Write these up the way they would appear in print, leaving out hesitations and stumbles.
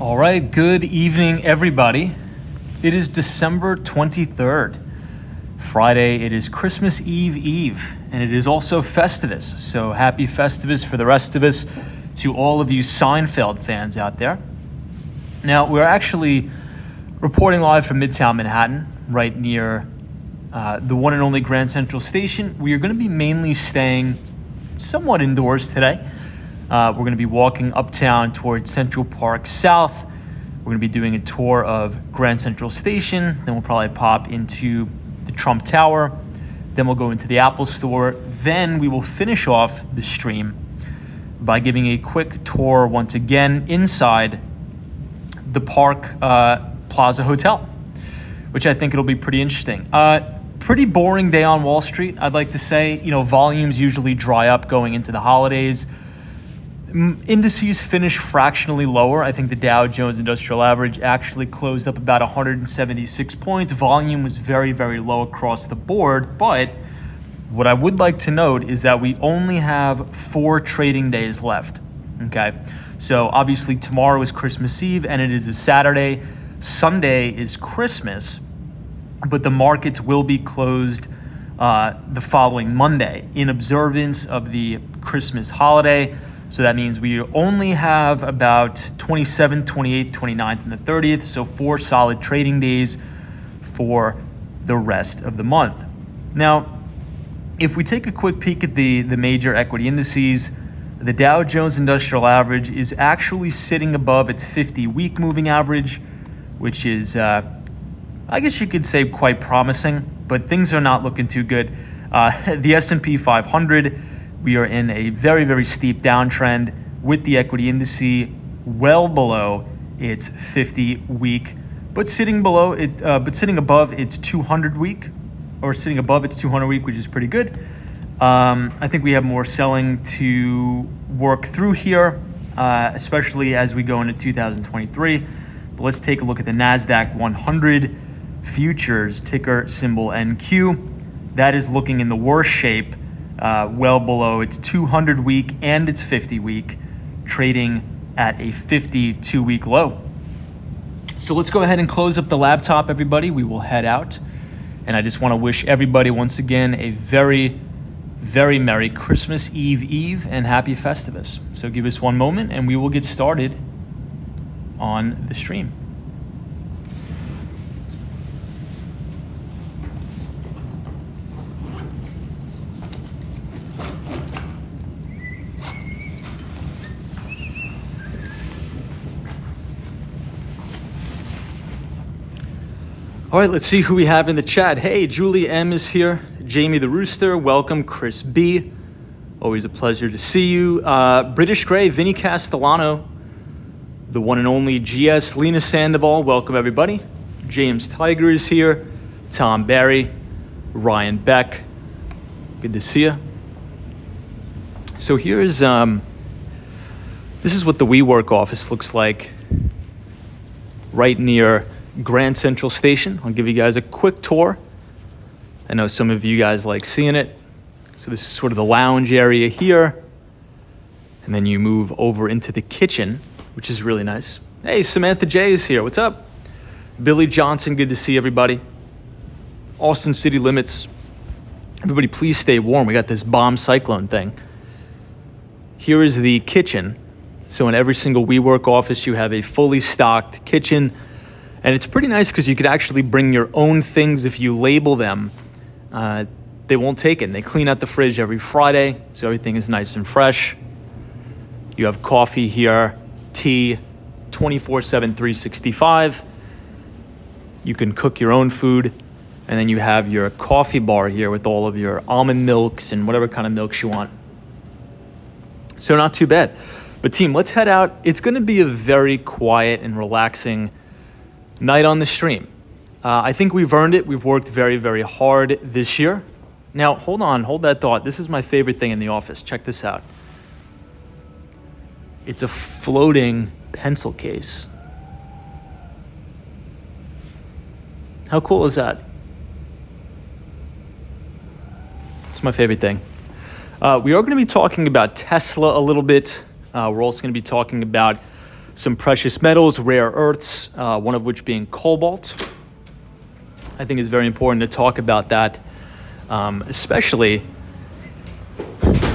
All right, good evening, everybody. It is December 23rd, Friday. It is Christmas Eve, and it is also Festivus. So happy Festivus for the rest of us, to all of you Seinfeld fans out there. Now, we're actually reporting live from Midtown Manhattan, right near the one and only Grand Central Station. We are going to be mainly staying somewhat indoors today. We're going to be walking uptown towards Central Park South. We're going to be doing a tour of Grand Central Station. Then we'll probably pop into the Trump Tower. Then we'll go into the Apple Store. Then we will finish off the stream by giving a quick tour once again inside the Park Plaza Hotel, which I think it'll be pretty interesting. Pretty boring day on Wall Street, I'd like to say. You know, volumes usually dry up going into the holidays. Indices finish fractionally lower. I think the Dow Jones Industrial Average actually closed up about 176 points. Volume was very, very low across the board. But what I would like to note is that we only have 4 trading days left. Okay, so obviously tomorrow is Christmas Eve and it is a Saturday. Sunday is Christmas, but the markets will be closed the following Monday in observance of the Christmas holiday. So that means we only have about 27th, 28th, 29th, and the 30th. So 4 solid trading days for the rest of the month. Now, if we take a quick peek at the major equity indices, the Dow Jones Industrial Average is actually sitting above its 50-week moving average, which is, I guess you could say, quite promising, but things are not looking too good. The S&P 500, we are in a very, very steep downtrend with the equity indice well below its 50-week, but sitting above its 200-week, or sitting above its 200-week, which is pretty good. I think we have more selling to work through here, especially as we go into 2023. But let's take a look at the NASDAQ 100 futures, ticker symbol NQ. That is looking in the worst shape. Well below its 200-week and its 50-week, trading at a 52-week low. So let's go ahead and close up the laptop, everybody. We will head out. And I just want to wish everybody once again a very, very Merry Christmas Eve and Happy Festivus. So give us one moment and we will get started on the stream. All right, let's see who we have in the chat. Hey, Julie M is here. Jamie the Rooster, welcome. Chris B, always a pleasure to see you. British Gray, Vinny Castellano, the one and only GS, Lena Sandoval, welcome everybody. James Tiger is here. Tom Barry, Ryan Beck, good to see you. So here's, this is what the WeWork office looks like right near Grand Central Station. I'll give you guys a quick tour. I know some of you guys like seeing it. So this is sort of the lounge area here. And then you move over into the kitchen, which is really nice. Hey, Samantha J is here. What's up? Billy Johnson, good to see everybody. Austin City Limits. Everybody, please stay warm. We got this bomb cyclone thing. Here is the kitchen. So in every single WeWork office, you have a fully stocked kitchen. And it's pretty nice because you could actually bring your own things if you label them. They won't take it. And they clean out the fridge every Friday, so everything is nice and fresh. You have coffee here, tea, 24/7, 365. You can cook your own food. And then you have your coffee bar here with all of your almond milks and whatever kind of milks you want. So not too bad. But team, let's head out. It's going to be a very quiet and relaxing night on the stream. I think we've earned it. We've worked very, very hard this year. Now, hold that thought. This is my favorite thing in the office. Check this out. It's a floating pencil case. How cool is that? It's my favorite thing. We are going to be talking about Tesla a little bit. We're also going to be talking about some precious metals, rare earths, one of which being cobalt. I think it's very important to talk about that, especially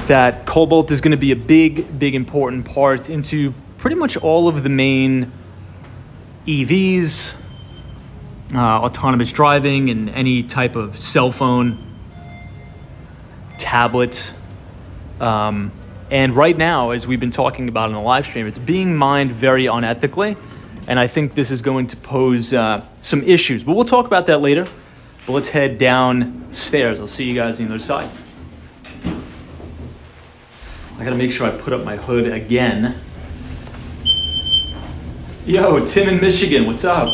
that cobalt is going to be a big important part into pretty much all of the main EVs, autonomous driving, and any type of cell phone, tablet. And right now, as we've been talking about in the live stream, it's being mined very unethically. And I think this is going to pose some issues. But we'll talk about that later. But let's head downstairs. I'll see you guys on the other side. I gotta make sure I put up my hood again. Yo, Tim in Michigan, what's up?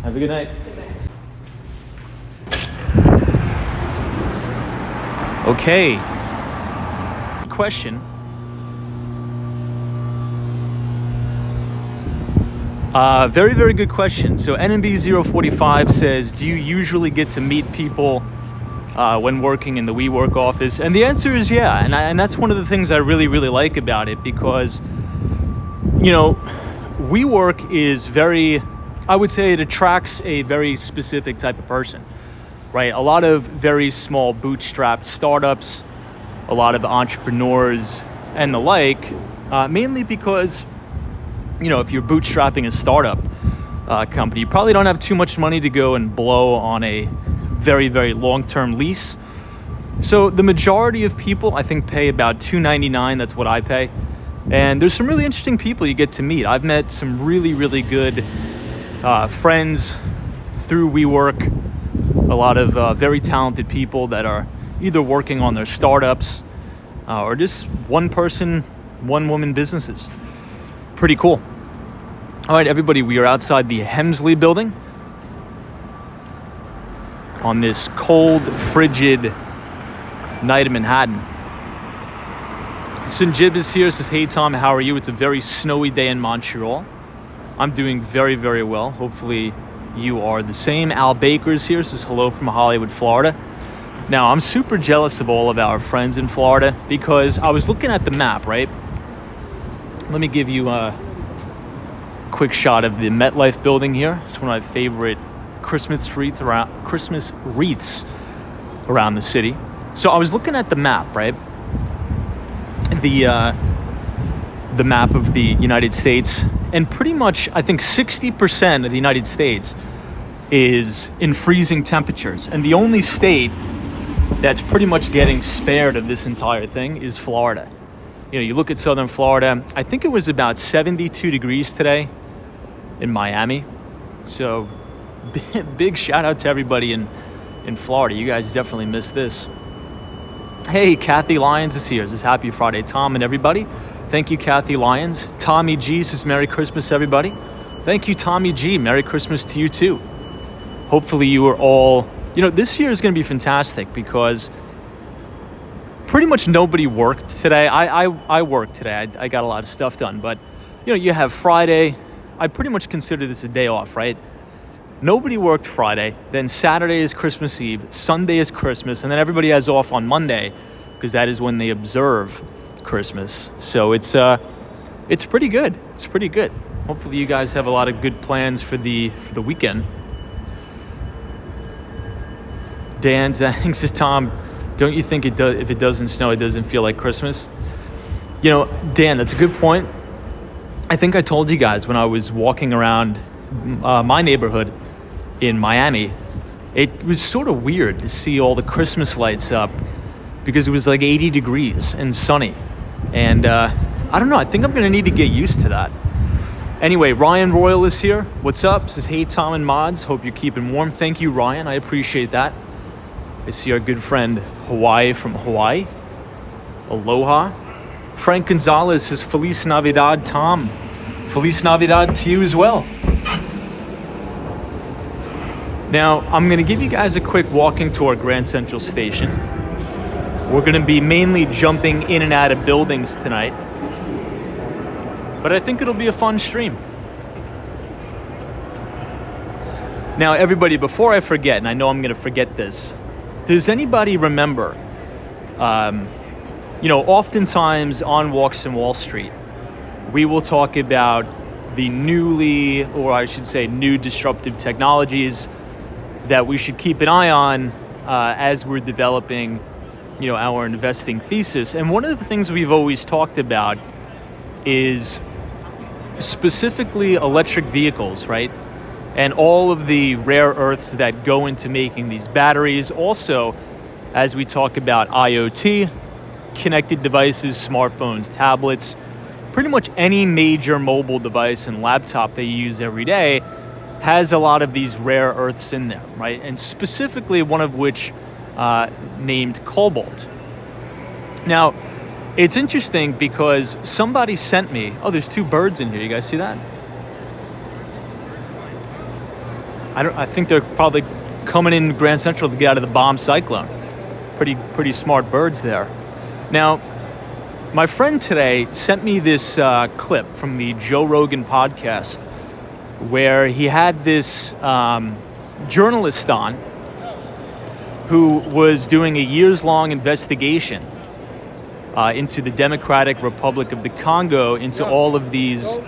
Have a good night. Okay. Question. Very good question. So NMB045 says, do you usually get to meet people when working in the WeWork office? And the answer is yeah. And that's one of the things I really like about it, because, you know, WeWork is very, I would say it attracts a very specific type of person, right? A lot of very small bootstrapped startups, a lot of entrepreneurs and the like, mainly because, you know, if you're bootstrapping a startup company, you probably don't have too much money to go and blow on a very long-term lease. So the majority of people, I think, pay about $299. That's what I pay. And there's some really interesting people you get to meet. I've met some really good friends through WeWork. A lot of very talented people that are either working on their startups or just one-person, one-woman businesses. Pretty cool. All right, everybody, we are outside the Hemsley building on this cold, frigid night in Manhattan. Sunjib is here, says, hey Tom, how are you? It's a very snowy day in Montreal. I'm doing very well. Hopefully you are the same. Al Baker's here, says hello from Hollywood, Florida. Now, I'm super jealous of all of our friends in Florida because I was looking at the map, right? Let me give you a quick shot of the MetLife building here. It's one of my favorite Christmas wreaths around the city. So I was looking at the map, right? The map of the United States, and pretty much I think 60% of the United States is in freezing temperatures, and the only state that's pretty much getting spared of this entire thing is Florida. You know, you look at southern Florida, I think it was about 72 degrees today in Miami. So big shout out to everybody in Florida. You guys definitely missed this. Hey, Kathy Lyons is here. This is Happy Friday, Tom and everybody. Thank you, Kathy Lyons. Tommy G says Merry Christmas, everybody. Thank you, Tommy G. Merry Christmas to you too. Hopefully you are all, you know, this year is going to be fantastic because pretty much nobody worked today. I worked today. I got a lot of stuff done, but you know, you have Friday. I pretty much consider this a day off, right? Nobody worked Friday. Then Saturday is Christmas Eve. Sunday is Christmas, and then everybody has off on Monday because that is when they observe Christmas. So it's pretty good. It's pretty good. Hopefully you guys have a lot of good plans for the weekend. Dan Zhang says, Tom, don't you think it does? If it doesn't snow, it doesn't feel like Christmas? You know, Dan, that's a good point. I think I told you guys when I was walking around my neighborhood in Miami, it was sort of weird to see all the Christmas lights up because it was like 80 degrees and sunny. And I don't know, I think I'm gonna need to get used to that. Anyway, Ryan Royal is here. What's up? Says, hey, Tom and Mods. Hope you're keeping warm. Thank you, Ryan. I appreciate that. I see our good friend Hawaii from Hawaii. Aloha. Frank Gonzalez says, Feliz Navidad, Tom. Feliz Navidad to you as well. Now, I'm going to give you guys a quick walking tour of Grand Central Station. We're going to be mainly jumping in and out of buildings tonight. But I think it'll be a fun stream. Now, everybody, before I forget, and I know I'm going to forget this, does anybody remember Oftentimes on Walks in Wall Street, we will talk about the new disruptive technologies that we should keep an eye on as we're developing, our investing thesis. And one of the things we've always talked about is specifically electric vehicles, right? And all of the rare earths that go into making these batteries. Also, as we talk about IoT, connected devices, smartphones, tablets, pretty much any major mobile device and laptop that you use every day has a lot of these rare earths in there, right? And specifically one of which named cobalt. Now, it's interesting because somebody sent me, there's two birds in here. You guys see that? I think they're probably coming in Grand Central to get out of the bomb cyclone. Pretty smart birds there. Now, my friend today sent me this clip from the Joe Rogan podcast where he had this journalist on who was doing a years-long investigation into the Democratic Republic of the Congo, into all of these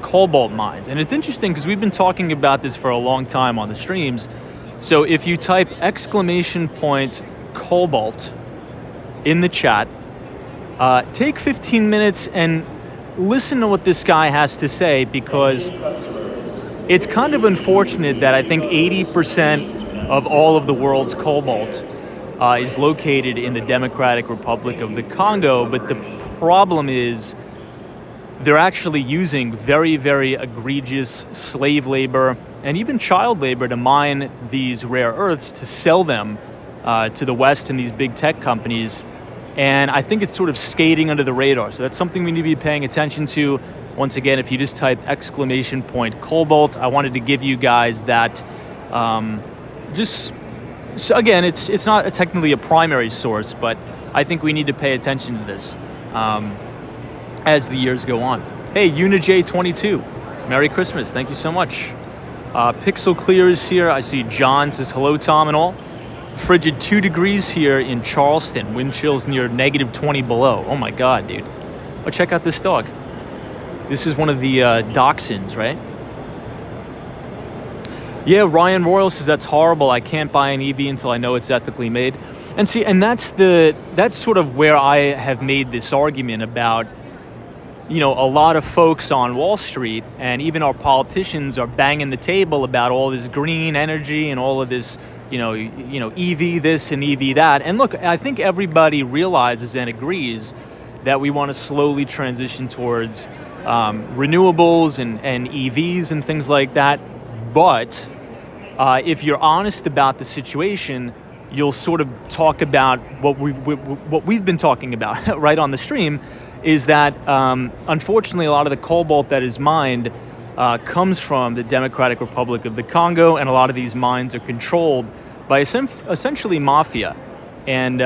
cobalt mines. And it's interesting because we've been talking about this for a long time on the streams. So if you type !cobalt in the chat, take 15 minutes and listen to what this guy has to say, because it's kind of unfortunate that I think 80% of all of the world's cobalt is located in the Democratic Republic of the Congo, but the problem is they're actually using very, very egregious slave labor and even child labor to mine these rare earths to sell them to the West and these big tech companies. And I think it's sort of skating under the radar. So that's something we need to be paying attention to. Once again, if you just type !cobalt, I wanted to give you guys that so again, it's not technically a primary source, but I think we need to pay attention to this as the years go on. Hey, UniJ22, Merry Christmas. Thank you so much. Pixel Clear is here. I see John says hello, Tom, and all. Frigid 2 degrees here in Charleston. Wind chills near -20 below. Oh my God, dude. Oh, check out this dog. This is one of the dachshunds, right? Yeah, Ryan Royal says that's horrible. I can't buy an EV until I know it's ethically made. And see, and that's sort of where I have made this argument about, a lot of folks on Wall Street and even our politicians are banging the table about all this green energy and all of this, EV this and EV that. And look, I think everybody realizes and agrees that we want to slowly transition towards renewables and EVs and things like that. But if you're honest about the situation, you'll sort of talk about what we've been talking about right on the stream, is that unfortunately a lot of the cobalt that is mined comes from the Democratic Republic of the Congo, and a lot of these mines are controlled by essentially mafia and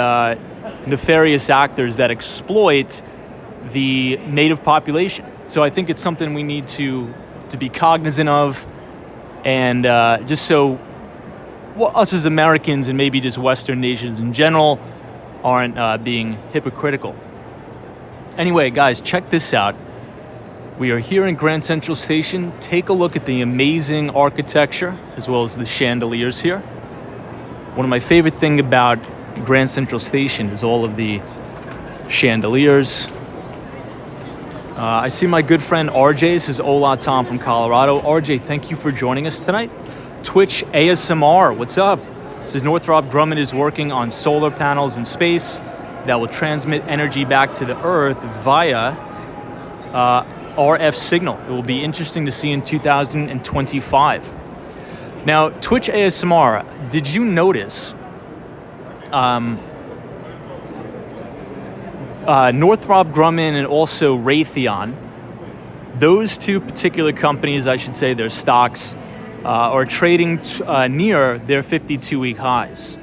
nefarious actors that exploit the native population. So I think it's something we need to be cognizant of, and just so us as Americans and maybe just Western nations in general aren't being hypocritical. Anyway, guys, check this out. We are here in Grand Central Station. Take a look at the amazing architecture as well as the chandeliers here. One of my favorite things about Grand Central Station is all of the chandeliers. I see my good friend RJ says, hola, Tom from Colorado. RJ, thank you for joining us tonight. Twitch ASMR, what's up? Says Northrop Grumman is working on solar panels in space that will transmit energy back to the Earth via RF signal. It will be interesting to see in 2025. Now, Twitch ASMR, did you notice Northrop Grumman and also Raytheon, those two particular companies, I should say, their stocks are trading near their 52-week highs.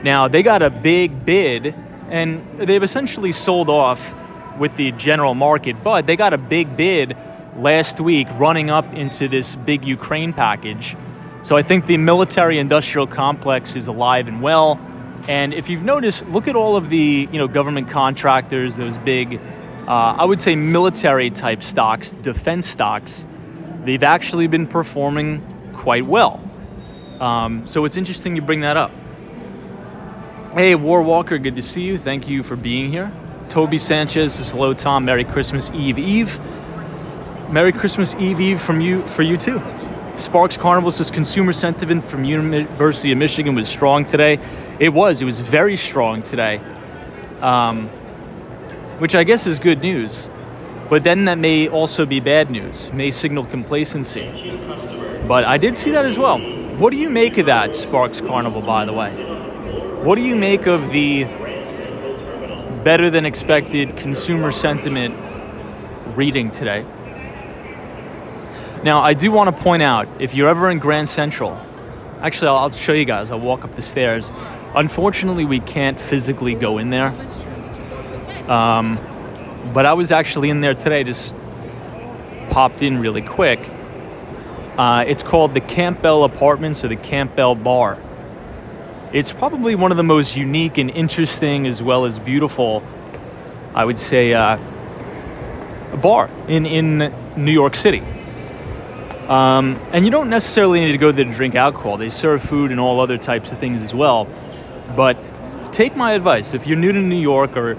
Now, they got a big bid, and they've essentially sold off with the general market, but they got a big bid last week running up into this big Ukraine package. So I think the military-industrial complex is alive and well. And if you've noticed, look at all of the government contractors, those big, I would say military type stocks, defense stocks. They've actually been performing quite well. So it's interesting you bring that up. Hey, War Walker, good to see you. Thank you for being here. Toby Sanchez says, hello, Tom. Merry Christmas Eve Eve. Merry Christmas Eve Eve for you too. Sparks Carnival says, consumer sentiment from University of Michigan was strong today. It was very strong today, which I guess is good news. But then that may also be bad news, may signal complacency. But I did see that as well. What do you make of that, Sparks Carnival, by the way? What do you make of the better than expected consumer sentiment reading today? Now, I do want to point out, if you're ever in Grand Central, actually, I'll show you guys. I'll walk up the stairs. Unfortunately, we can't physically go in there. But I was actually in there today, just popped in really quick. It's called the Campbell Apartments or the Campbell Bar. It's probably one of the most unique and interesting as well as beautiful, I would say, a bar in New York City. And you don't necessarily need to go there to drink alcohol. They serve food and all other types of things as well. But take my advice. If you're new to New York, or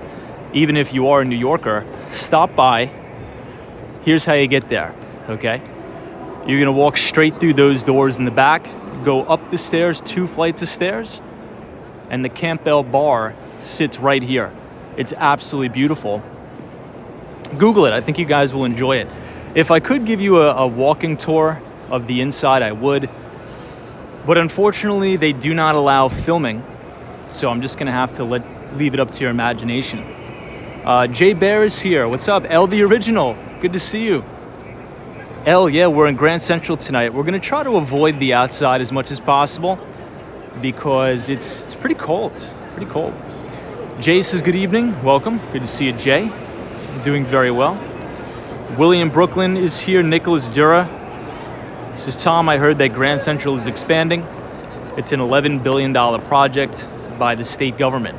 even if you are a New Yorker, stop by. Here's how you get there, okay? You're gonna walk straight through those doors in the back, go up the stairs, 2 flights of stairs, and the Campbell Bar sits right here. It's absolutely beautiful. Google it. I think you guys will enjoy it. If I could give you a walking tour of the inside, I would. But unfortunately, they do not allow filming. So I'm just going to have to leave it up to your imagination. Jay Bear is here. What's up? L the Original. Good to see you. L, yeah, we're in Grand Central tonight. We're going to try to avoid the outside as much as possible because it's pretty cold. Pretty cold. Jay says, good evening. Welcome. Good to see you, Jay. Doing very well. William Brooklyn is here. Nicholas Dura says, Tom, I heard that Grand Central is expanding. It's an $11 billion project by the state government.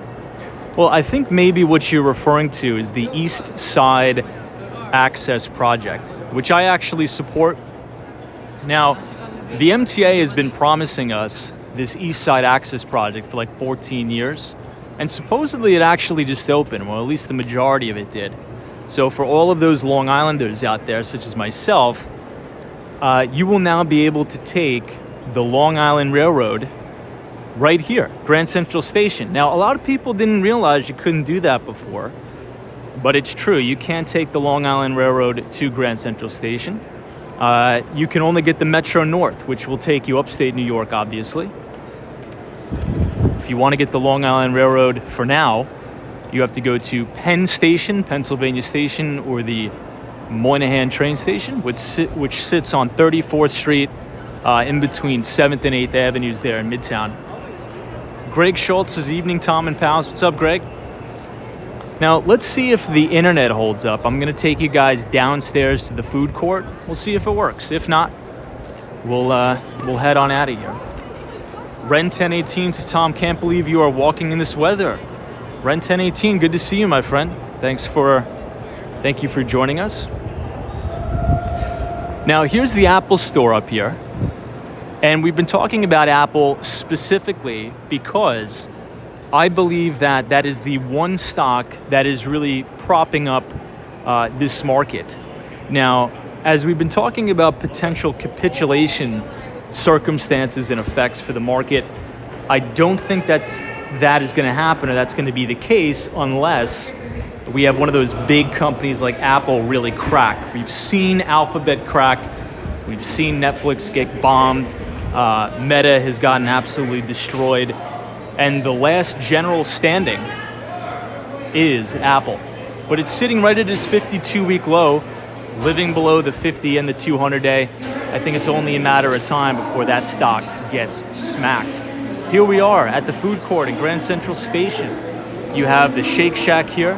Well, I think maybe what you're referring to is the East Side Access Project, which I actually support. Now, the MTA has been promising us this East Side Access Project for like 14 years, and supposedly it actually just opened, well, at least the majority of it did. So for all of those Long Islanders out there, such as myself, you will now be able to take the Long Island Railroad right here, Grand Central Station. Now, a lot of people didn't realize you couldn't do that before, but it's true. You can't take the Long Island Railroad to Grand Central Station. You can only get the Metro North, which will take you upstate New York, obviously. If you want to get the Long Island Railroad for now, you have to go to Penn Station, Pennsylvania Station, or the Moynihan train station, which sits on 34th Street in between 7th and 8th Avenues there in Midtown. Greg Schultz says, evening, Tom and pals. What's up, Greg? Now, let's see if the internet holds up. I'm going to take you guys downstairs to the food court. We'll see if it works. If not, we'll head on out of here. Ren 1018 says, Tom, can't believe you are walking in this weather. Ren 1018, good to see you, my friend. Thank you for joining us. Now, here's the Apple store up here. And we've been talking about Apple specifically because I believe that is the one stock that is really propping up this market. Now, as we've been talking about potential capitulation circumstances and effects for the market, I don't think that is going to happen, or that's going to be the case unless we have one of those big companies like Apple really crack. We've seen Alphabet crack. We've seen Netflix get bombed. Meta has gotten absolutely destroyed. And the last general standing is Apple. But it's sitting right at its 52-week low, living below the 50 and the 200-day. I think it's only a matter of time before that stock gets smacked. Here we are at the food court in Grand Central Station. You have the Shake Shack here.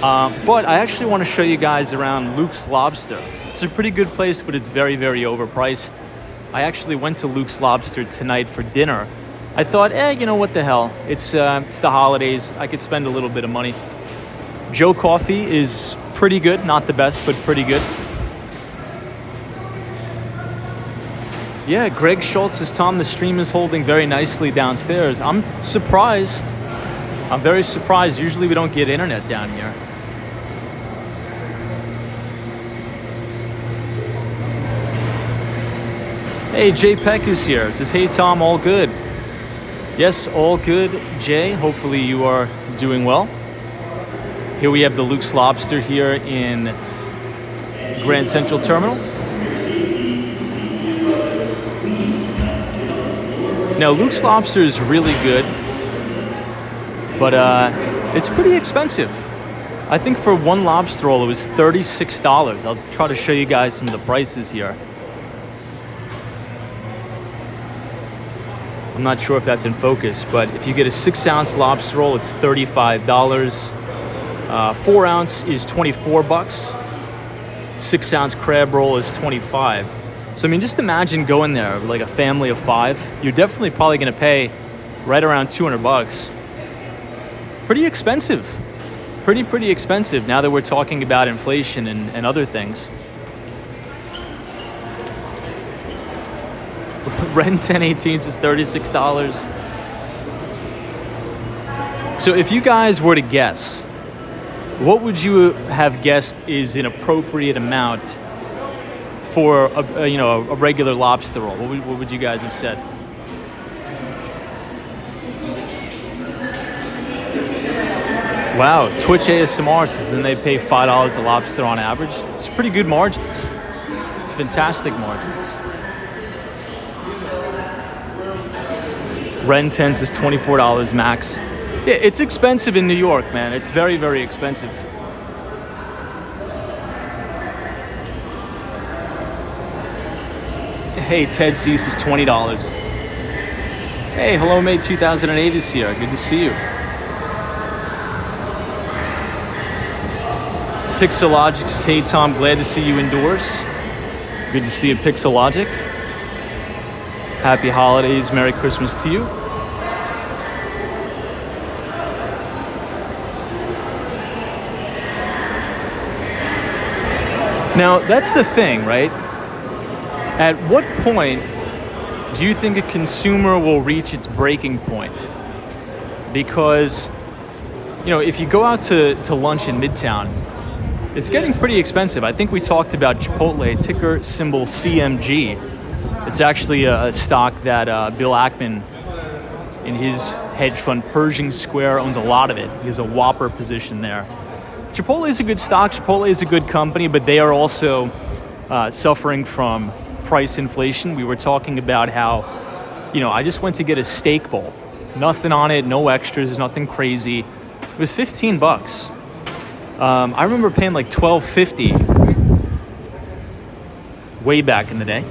But I actually want to show you guys around Luke's Lobster. It's a pretty good place, but it's very, very overpriced. I actually went to Luke's Lobster tonight for dinner. I thought, you know what the hell? It's the holidays. I could spend a little bit of money. Joe Coffee is pretty good. Not the best, but pretty good. Yeah, Greg Schultz says, Tom, the stream is holding very nicely downstairs. I'm surprised. I'm very surprised. Usually we don't get internet down here. Hey, Jay Peck is here. Says, hey, Tom, all good? Yes, all good, Jay. Hopefully you are doing well. Here we have the Luke's Lobster here in Grand Central Terminal. Now, Luke's Lobster is really good, but it's pretty expensive. I think for one lobster roll, it was $36. I'll try to show you guys some of the prices here. I'm not sure if that's in focus, but if you get a 6-ounce lobster roll, it's $35. 4 ounce is $24. 6-ounce crab roll is $25. So I mean, just imagine going there with like a family of 5. You're definitely probably going to pay right around $200. Pretty expensive. Pretty expensive now that we're talking about inflation and other things. Ren 1018 says $36. So if you guys were to guess, what would you have guessed is an appropriate amount for a regular lobster roll? What would you guys have said? Wow, Twitch ASMR says then they pay $5 a lobster on average. It's pretty good margins. It's fantastic margins. Ren 10 says $24 max. Yeah, it's expensive in New York, man. It's very, very expensive. Hey, Ted C says $20. Hey, Hello Mate 2008 is here. Good to see you. Pixelogic says, hey Tom, glad to see you indoors. Good to see you, Pixelogic. Happy holidays, Merry Christmas to you. Now, that's the thing, right? At what point do you think a consumer will reach its breaking point? Because, if you go out to lunch in Midtown, it's getting pretty expensive. I think we talked about Chipotle, ticker symbol CMG. It's actually a stock that Bill Ackman, in his hedge fund Pershing Square, owns a lot of it. He has a whopper position there. Chipotle is a good stock. Chipotle is a good company, but they are also suffering from price inflation. We were talking about how, I just went to get a steak bowl. Nothing on it, no extras, nothing crazy. It was $15. I remember paying like $12.50 way back in the day.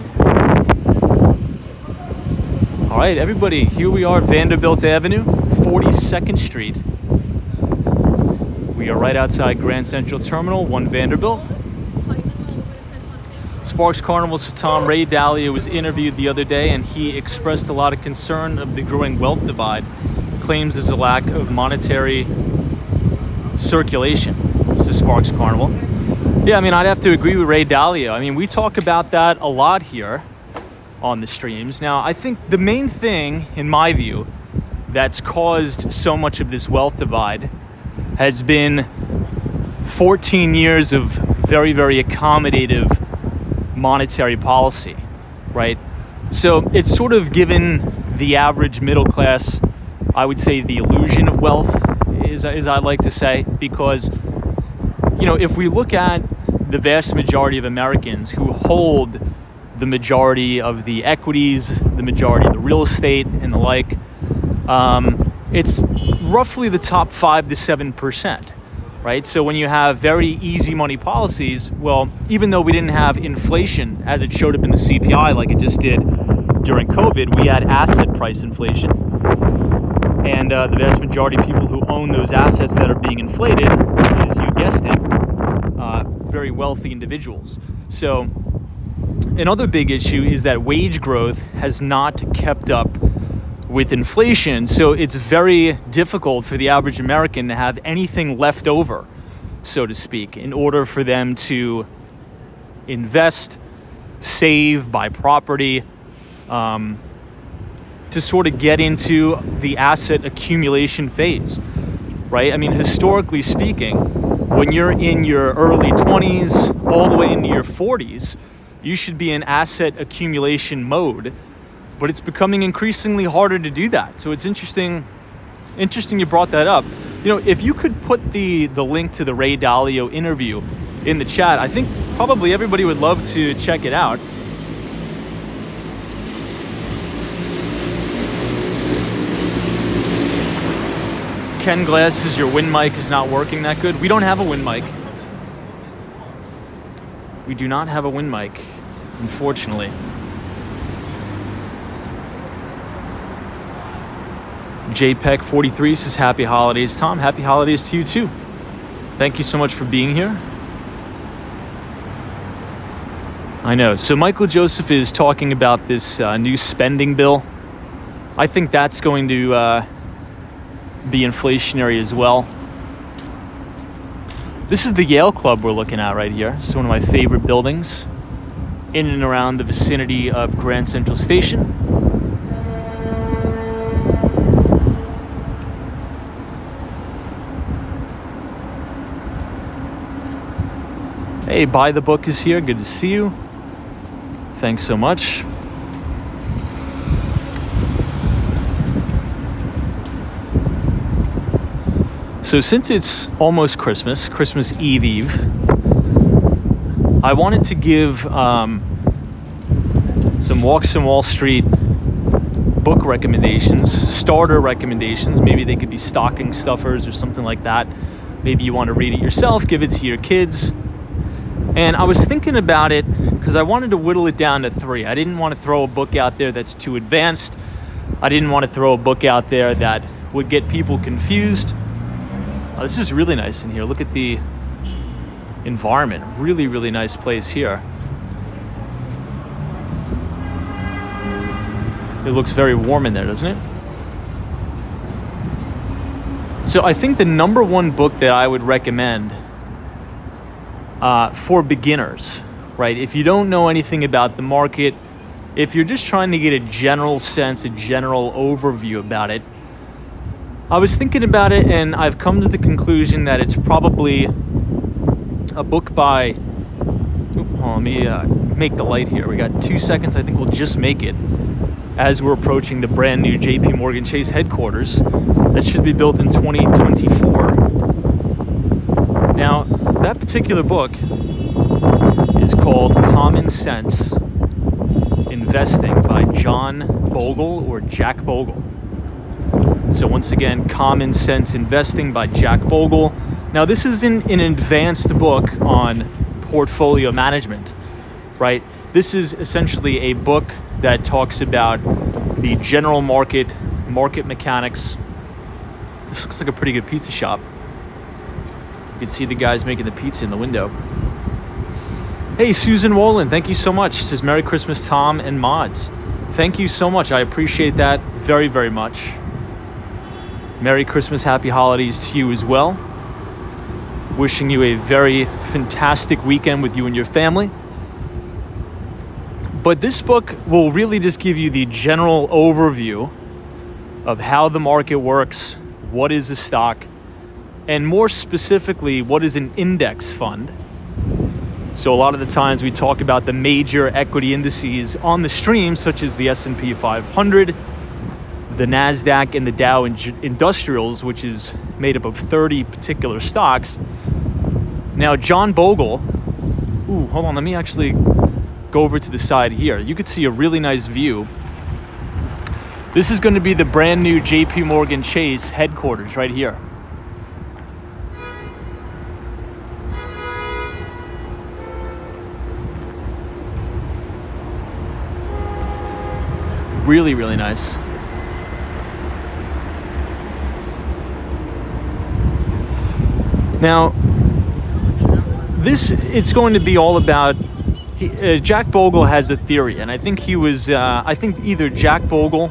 All right, everybody, here we are, Vanderbilt Avenue, 42nd Street. We are right outside Grand Central Terminal, 1 Vanderbilt. Sparks Carnival says, Tom, Ray Dalio was interviewed the other day and he expressed a lot of concern of the growing wealth divide. Claims there's a lack of monetary circulation. This is Sparks Carnival. Yeah, I'd have to agree with Ray Dalio. We talk about that a lot here on the streams. Now, I think the main thing, in my view, that's caused so much of this wealth divide has been 14 years of very, very accommodative monetary policy, right? So it's sort of given the average middle class, I would say, the illusion of wealth, as I'd like to say, because, if we look at the vast majority of Americans who hold the majority of the equities, the majority of the real estate, and the like, it's roughly the top 5 to 7%, right? So when you have very easy money policies, well, even though we didn't have inflation as it showed up in the CPI like it just did during COVID, we had asset price inflation. And the vast majority of people who own those assets that are being inflated, as you guessed it, very wealthy individuals. So another big issue is that wage growth has not kept up with inflation. So it's very difficult for the average American to have anything left over, so to speak, in order for them to invest, save, buy property, to sort of get into the asset accumulation phase, right? I mean, historically speaking, when you're in your early 20s all the way into your 40s, you should be in asset accumulation mode, but it's becoming increasingly harder to do that. So it's interesting you brought that up. You know, if you could put the link to the Ray Dalio interview in the chat, I think probably everybody would love to check it out. Ken Glass says your wind mic is not working that good. We don't have a wind mic. We do not have a wind mic, unfortunately. JPEG43 says happy holidays. Tom, happy holidays to you too. Thank you so much for being here. I know. So Michael Joseph is talking about this new spending bill. I think that's going to be inflationary as well. This is the Yale Club we're looking at right here. It's one of my favorite buildings in and around the vicinity of Grand Central Station. Hey, Buy the Book is here. Good to see you. Thanks so much. So since it's almost Christmas Eve, I wanted to give some Walks on Wall Street book recommendations, starter recommendations. Maybe they could be stocking stuffers or something like that. Maybe you want to read it yourself, give it to your kids. And I was thinking about it because I wanted to whittle it down to 3. I didn't want to throw a book out there that's too advanced. I didn't want to throw a book out there that would get people confused. Oh, this is really nice in here. Look at the environment. Really, really nice place here. It looks very warm in there, doesn't it? So I think the number one book that I would recommend for beginners, right? If you don't know anything about the market, if you're just trying to get a general sense, a general overview about it, I was thinking about it and I've come to the conclusion that it's probably a book by, let me make the light here. We got 2 seconds. I think we'll just make it as we're approaching the brand new JP Morgan Chase headquarters that should be built in 2024. Now, that particular book is called Common Sense Investing by John Bogle or Jack Bogle. So once again, Common Sense Investing by Jack Bogle. Now this is an advanced book on portfolio management, right? This is essentially a book that talks about the general market mechanics. This looks like a pretty good pizza shop. You can see the guys making the pizza in the window. Hey, Susan Wolin, thank you so much. She says, Merry Christmas, Tom and Mods. Thank you so much. I appreciate that very, very much. Merry Christmas, happy holidays to you as well. Wishing you a very fantastic weekend with you and your family. But this book will really just give you the general overview of how the market works, what is a stock, and more specifically, what is an index fund. So a lot of the times we talk about the major equity indices on the stream, such as the S&P 500, the NASDAQ, and the Dow Industrials, which is made up of 30 particular stocks. Now, John Bogle, hold on, let me actually go over to the side here. You could see a really nice view. This is going to be the brand new JP Morgan Chase headquarters right here. Really, really nice. Now, it's going to be all about Jack Bogle has a theory, and I think he was, I think either Jack Bogle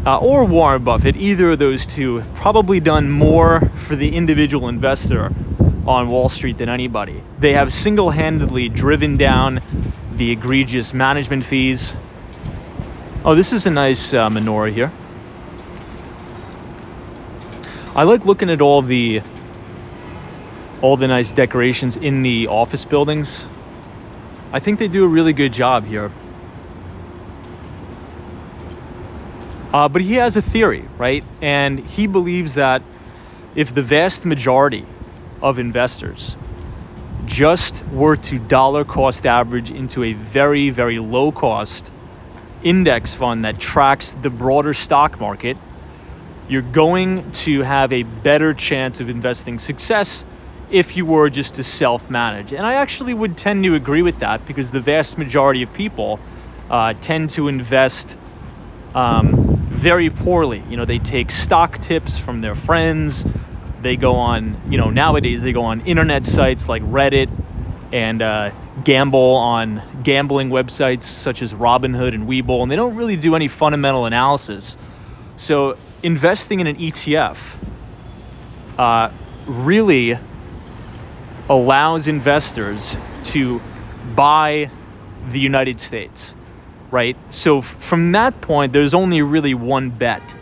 or Warren Buffett, either of those two, have probably done more for the individual investor on Wall Street than anybody. They have single-handedly driven down the egregious management fees. Oh, this is a nice menorah here. I like looking at all the nice decorations in the office buildings. I think they do a really good job here. But he has a theory, right? And he believes that if the vast majority of investors just were to dollar cost average into a very, very low cost index fund that tracks the broader stock market, you're going to have a better chance of investing success if you were just to self-manage. And I actually would tend to agree with that, because the vast majority of people tend to invest very poorly. You know, they take stock tips from their friends. They go on, you know, nowadays they go on internet sites like Reddit and gamble on gambling websites such as Robinhood and Webull, and they don't really do any fundamental analysis. So investing in an ETF really allows investors to buy the United States, right? So from that point, there's only really one bet.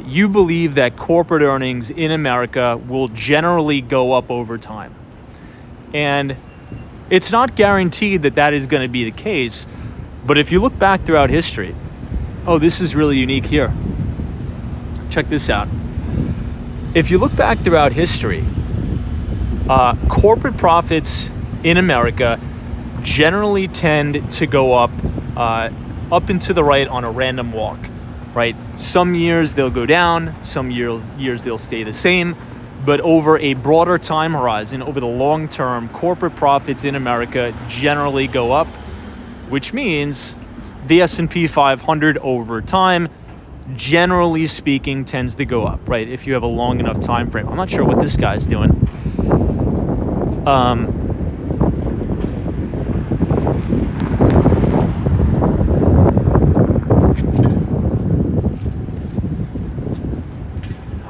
You believe that corporate earnings in America will generally go up over time. And it's not guaranteed that that is going to be the case, but if you look back throughout history, oh, this is really unique here. Check this out. If you look back throughout history, corporate profits in America generally tend to go up and to the right on a random walk, right? Some years they'll go down, some years they'll stay the same, but over a broader time horizon, over the long term, corporate profits in America generally go up, which means the S&P 500 over time, generally speaking, tends to go up, right? If you have a long enough time frame. I'm not sure what this guy's doing. All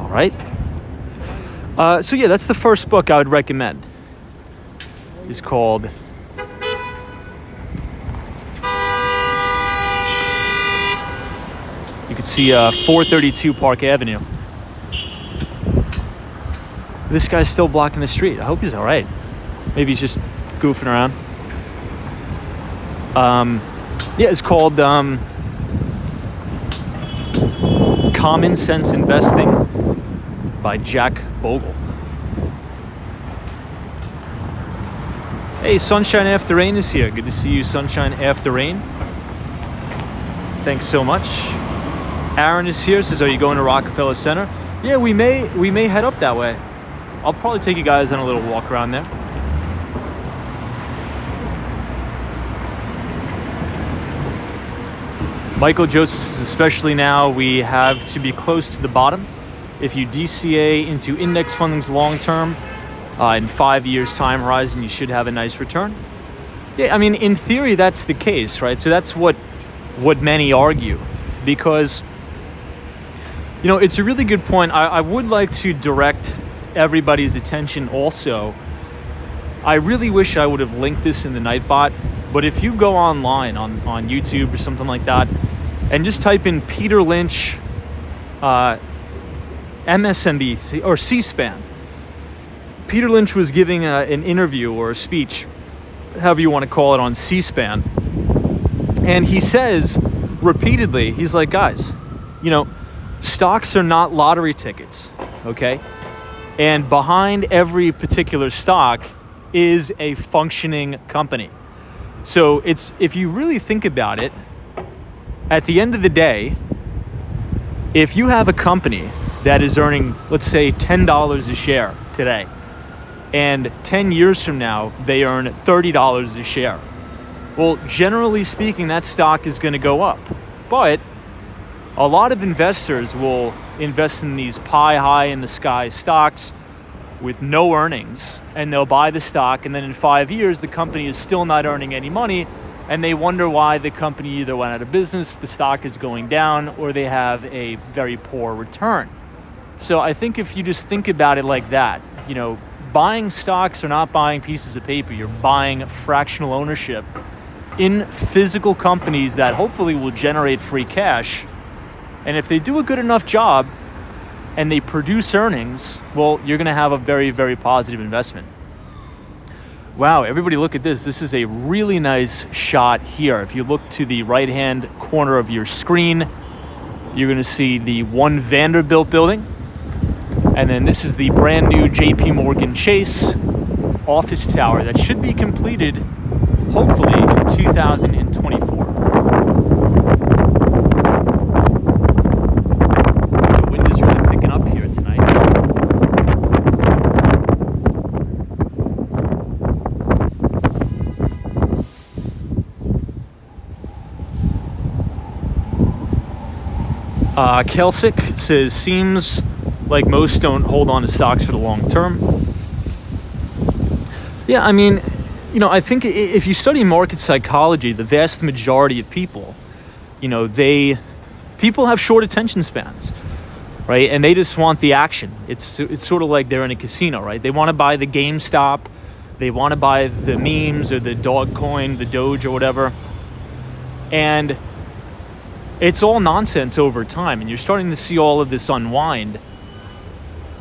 right. So yeah, that's the first book I would recommend. It's called You can see 432 Park Avenue. This guy's still blocking the street. I hope he's all right. Maybe he's just goofing around. Yeah, it's called Common Sense Investing by Jack Bogle. Hey, Sunshine After Rain is here. Good to see you, Sunshine After Rain. Thanks so much. Aaron is here, says, are you going to Rockefeller Center? Yeah, we may head up that way. I'll probably take you guys on a little walk around there. Michael Joseph says, especially now, we have to be close to the bottom. If you DCA into index fundings long term, in 5 years time horizon, you should have a nice return. Yeah, I mean, in theory, that's the case, right? So that's what many argue, because, you know, it's a really good point. I would like to direct everybody's attention also. I really wish I would have linked this in the Nightbot, but if you go online on YouTube or something like that and just type in Peter Lynch, MSNBC or C-SPAN, Peter Lynch was giving an interview or a speech, however you want to call it, on C-SPAN, and he says repeatedly, he's like, guys, you know, stocks are not lottery tickets, okay? And behind every particular stock is a functioning company. So it's, if you really think about it, at the end of the day, if you have a company that is earning, let's say, $10 a share today, and 10 years from now, they earn $30 a share, well, generally speaking, that stock is going to go up. But a lot of investors will invest in these pie high in the sky stocks with no earnings, and they'll buy the stock, and then in 5 years the company is still not earning any money, and they wonder why the company either went out of business, the stock is going down, or they have a very poor return. So I think if you just think about it like that, buying stocks are not buying pieces of paper. You're buying fractional ownership in physical companies that hopefully will generate free cash. And if they do a good enough job and they produce earnings, well, you're going to have a very, very positive investment. Wow, everybody look at this. This is a really nice shot here. If you look to the right-hand corner of your screen, you're going to see the One Vanderbilt building. And then this is the brand new JP Morgan Chase office tower that should be completed hopefully in 2024. The wind is really picking up here tonight. Kelsick says, seems like most don't hold on to stocks for the long term. Yeah, I mean, I think if you study market psychology, the vast majority of people, people have short attention spans, right? And they just want the action. It's sort of like they're in a casino, right? They want to buy the GameStop, they want to buy the memes or the dog coin, the Doge or whatever. And it's all nonsense over time, and you're starting to see all of this unwind.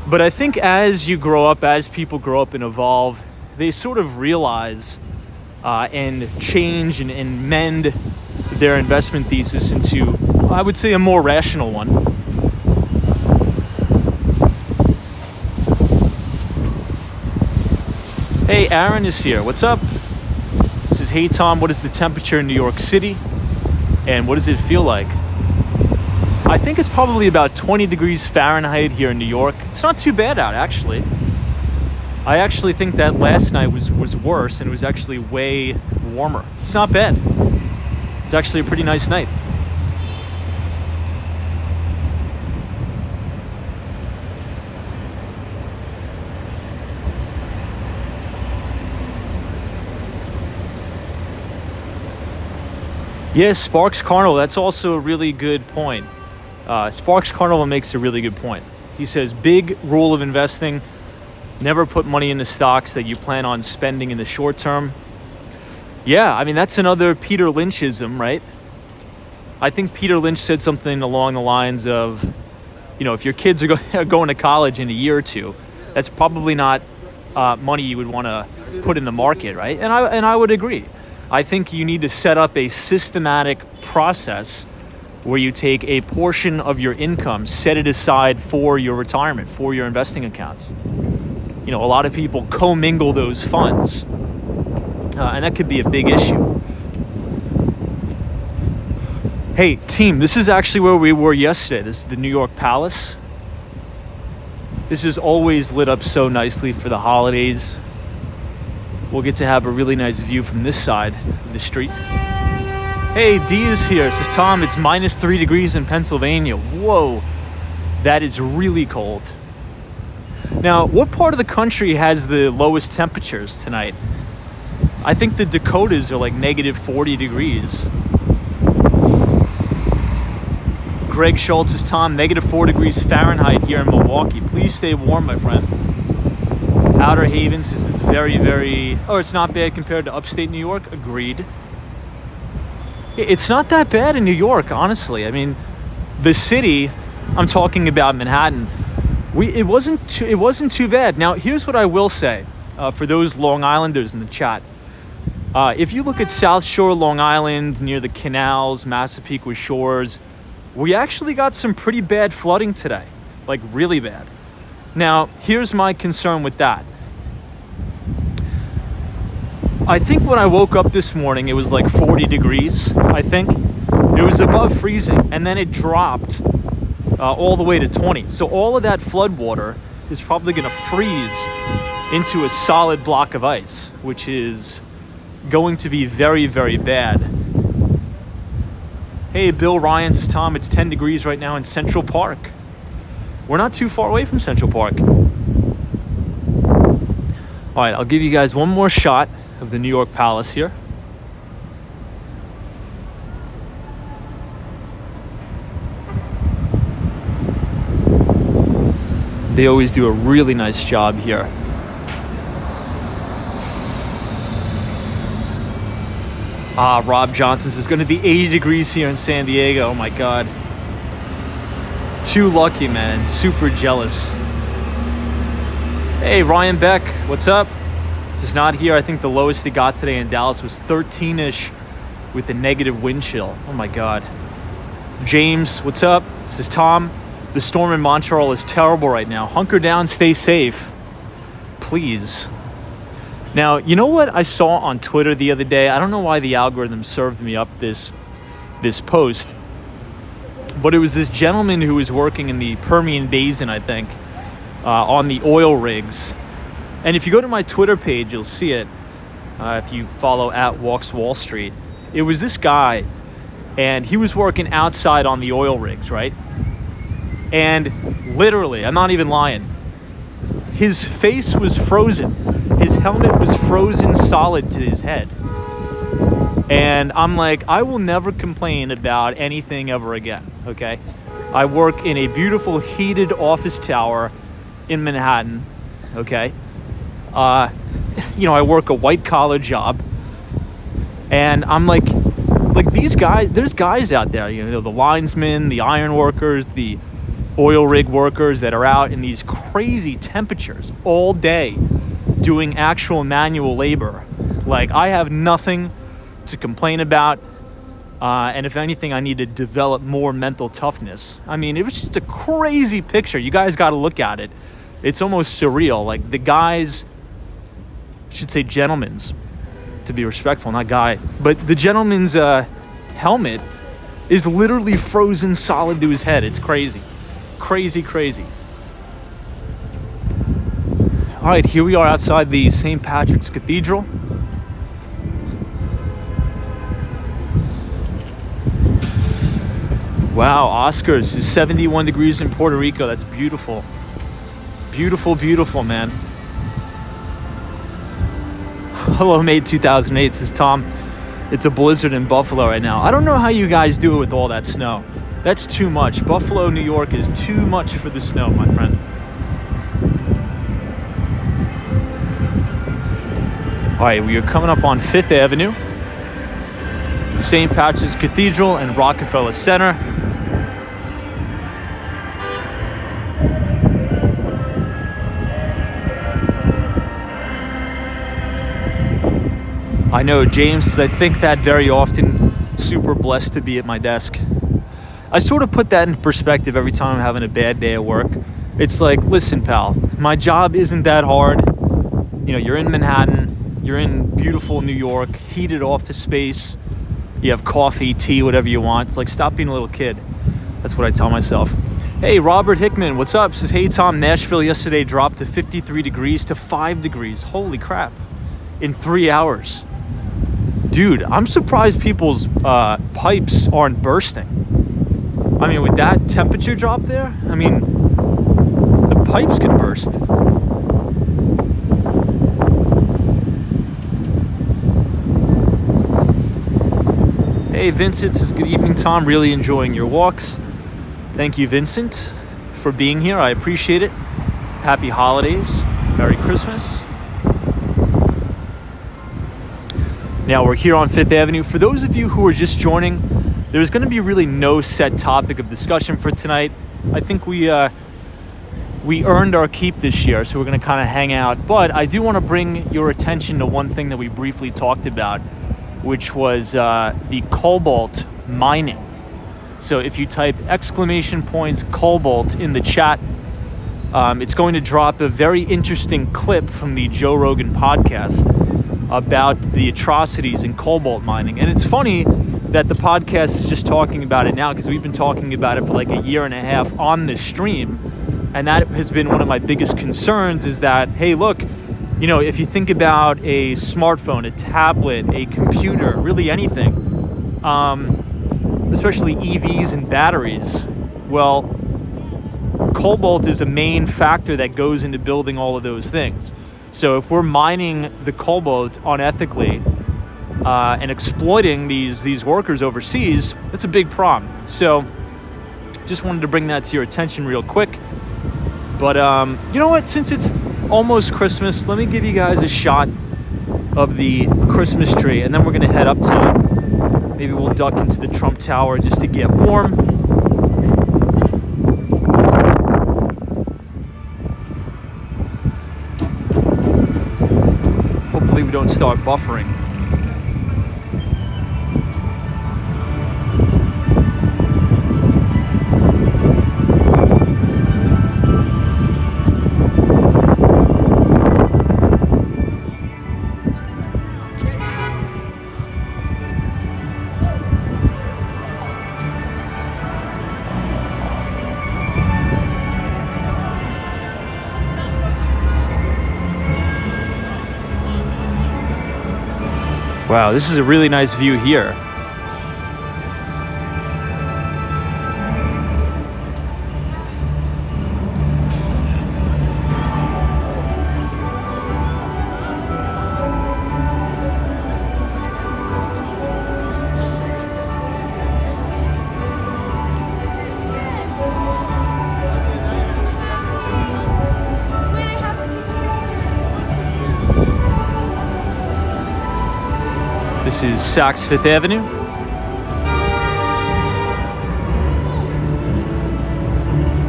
But I think as you grow up, as people grow up and evolve, they sort of realize and change and mend their investment thesis into, I would say, a more rational one. Hey, Aaron is here. What's up? This is, hey Tom, what is the temperature in New York City? And what does it feel like? I think it's probably about 20 degrees Fahrenheit here in New York. It's not too bad out, actually. I actually think that last night was worse, and it was actually way warmer. It's not bad. It's actually a pretty nice night. Yes, Sparks Carnival, that's also a really good point. Sparks Carnival makes a really good point. He says, big rule of investing, never put money into stocks that you plan on spending in the short term. Yeah, I mean, that's another Peter Lynchism, right? I think Peter Lynch said something along the lines of, if your kids are going to college in a year or two, that's probably not money you would want to put in the market, right? And I would agree. I think you need to set up a systematic process where you take a portion of your income, set it aside for your retirement, for your investing accounts. A lot of people commingle those funds, and that could be a big issue. Hey, team, this is actually where we were yesterday. This is the New York Palace. This is always lit up so nicely for the holidays. We'll get to have a really nice view from this side of the street. Hey, Dee is here. Says, Tom, it's minus 3 degrees in Pennsylvania. Whoa, that is really cold. Now, what part of the country has the lowest temperatures tonight? I think the Dakotas are like negative 40 degrees. Greg Schultz says, Tom, negative 4 degrees Fahrenheit here in Milwaukee. Please stay warm, my friend. Outer Havens, this is very, very... Oh, it's not bad compared to upstate New York. Agreed. It's not that bad in New York, honestly. I mean, the city, I'm talking about Manhattan, it wasn't too bad. Now, here's what I will say for those Long Islanders in the chat. If you look at South Shore, Long Island, near the canals, Massapequa Shores, we actually got some pretty bad flooding today, like really bad. Now, here's my concern with that. I think when I woke up this morning, it was like 40 degrees, I think. It was above freezing, and then it dropped all the way to 20. So all of that flood water is probably going to freeze into a solid block of ice, which is going to be very, very bad. Hey, Bill Ryan says, Tom, it's 10 degrees right now in Central Park. We're not too far away from Central Park. All right, I'll give you guys one more shot of the New York Palace here. They always do a really nice job here. Rob Johnson says it's going to be 80 degrees here in San Diego. Oh my God. Too lucky, man. Super jealous. Hey, Ryan Beck, what's up? Just not here. I think the lowest they got today in Dallas was 13-ish with the negative wind chill. Oh my God. James, what's up? This is Tom. The storm in Montreal is terrible right now. Hunker down, stay safe. Please. Now, you know what I saw on Twitter the other day? I don't know why the algorithm served me up this post, but it was this gentleman who was working in the Permian Basin, I think, on the oil rigs. And if you go to my Twitter page, you'll see it. If you follow @WalksWallStreet, it was this guy, and he was working outside on the oil rigs, right? And literally, I'm not even lying, his face was frozen. His helmet was frozen solid to his head. And I'm like, I will never complain about anything ever again, okay? I work in a beautiful heated office tower in Manhattan, okay? I work a white collar job. And I'm like these guys, there's guys out there, the linesmen, the iron workers, the oil rig workers that are out in these crazy temperatures all day doing actual manual labor. Like, I have nothing to complain about. And if anything, I need to develop more mental toughness. I mean, it was just a crazy picture. You guys got to look at it. It's almost surreal. Like, the guys, I should say gentlemen's, to be respectful, not guy, but the gentleman's helmet is literally frozen solid to his head. It's crazy. Crazy. All right, here we are outside the St. Patrick's Cathedral. Wow, Oscars is 71 degrees in Puerto Rico. That's beautiful. Beautiful, man. Hello, May 2008, says Tom. It's a blizzard in Buffalo right now. I don't know how you guys do it with all that snow. That's too much. Buffalo, New York is too much for the snow, my friend. All right, we are coming up on 5th Avenue, St. Patrick's Cathedral and Rockefeller Center. I know, James, I think that very often. Super blessed to be at my desk. I sort of put that in perspective every time I'm having a bad day at work. It's like, listen, pal, my job isn't that hard. You're in Manhattan, you're in beautiful New York, heated office space, you have coffee, tea, whatever you want. It's like, stop being a little kid. That's what I tell myself. Hey, Robert Hickman, what's up? Says, hey, Tom, Nashville yesterday dropped to 53 degrees to 5 degrees. Holy crap. In 3 hours. Dude, I'm surprised people's pipes aren't bursting. I mean, with that temperature drop there, I mean, the pipes can burst. Hey, Vincent says, good evening, Tom. Really enjoying your walks. Thank you, Vincent, for being here. I appreciate it. Happy holidays. Merry Christmas. Now, we're here on 5th Avenue. For those of you who are just joining, there's going to be really no set topic of discussion for tonight. I think we earned our keep this year, so we're going to kind of hang out. But I do want to bring your attention to one thing that we briefly talked about, which was the cobalt mining. So if you type !cobalt in the chat, it's going to drop a very interesting clip from the Joe Rogan podcast about the atrocities in cobalt mining. And it's funny that the podcast is just talking about it now, because we've been talking about it for like a year and a half on this stream. And that has been one of my biggest concerns, is that, hey, look, if you think about a smartphone, a tablet, a computer, really anything, especially EVs and batteries, well, cobalt is a main factor that goes into building all of those things. So if we're mining the cobalt unethically and exploiting these workers overseas, that's a big problem. So just wanted to bring that to your attention real quick. But you know what? Since it's almost Christmas, let me give you guys a shot of the Christmas tree, and then we're gonna head up to it. Maybe we'll duck into the Trump Tower just to get warm. Hopefully we don't start buffering. Wow, this is a really nice view here. This is Saks Fifth Avenue.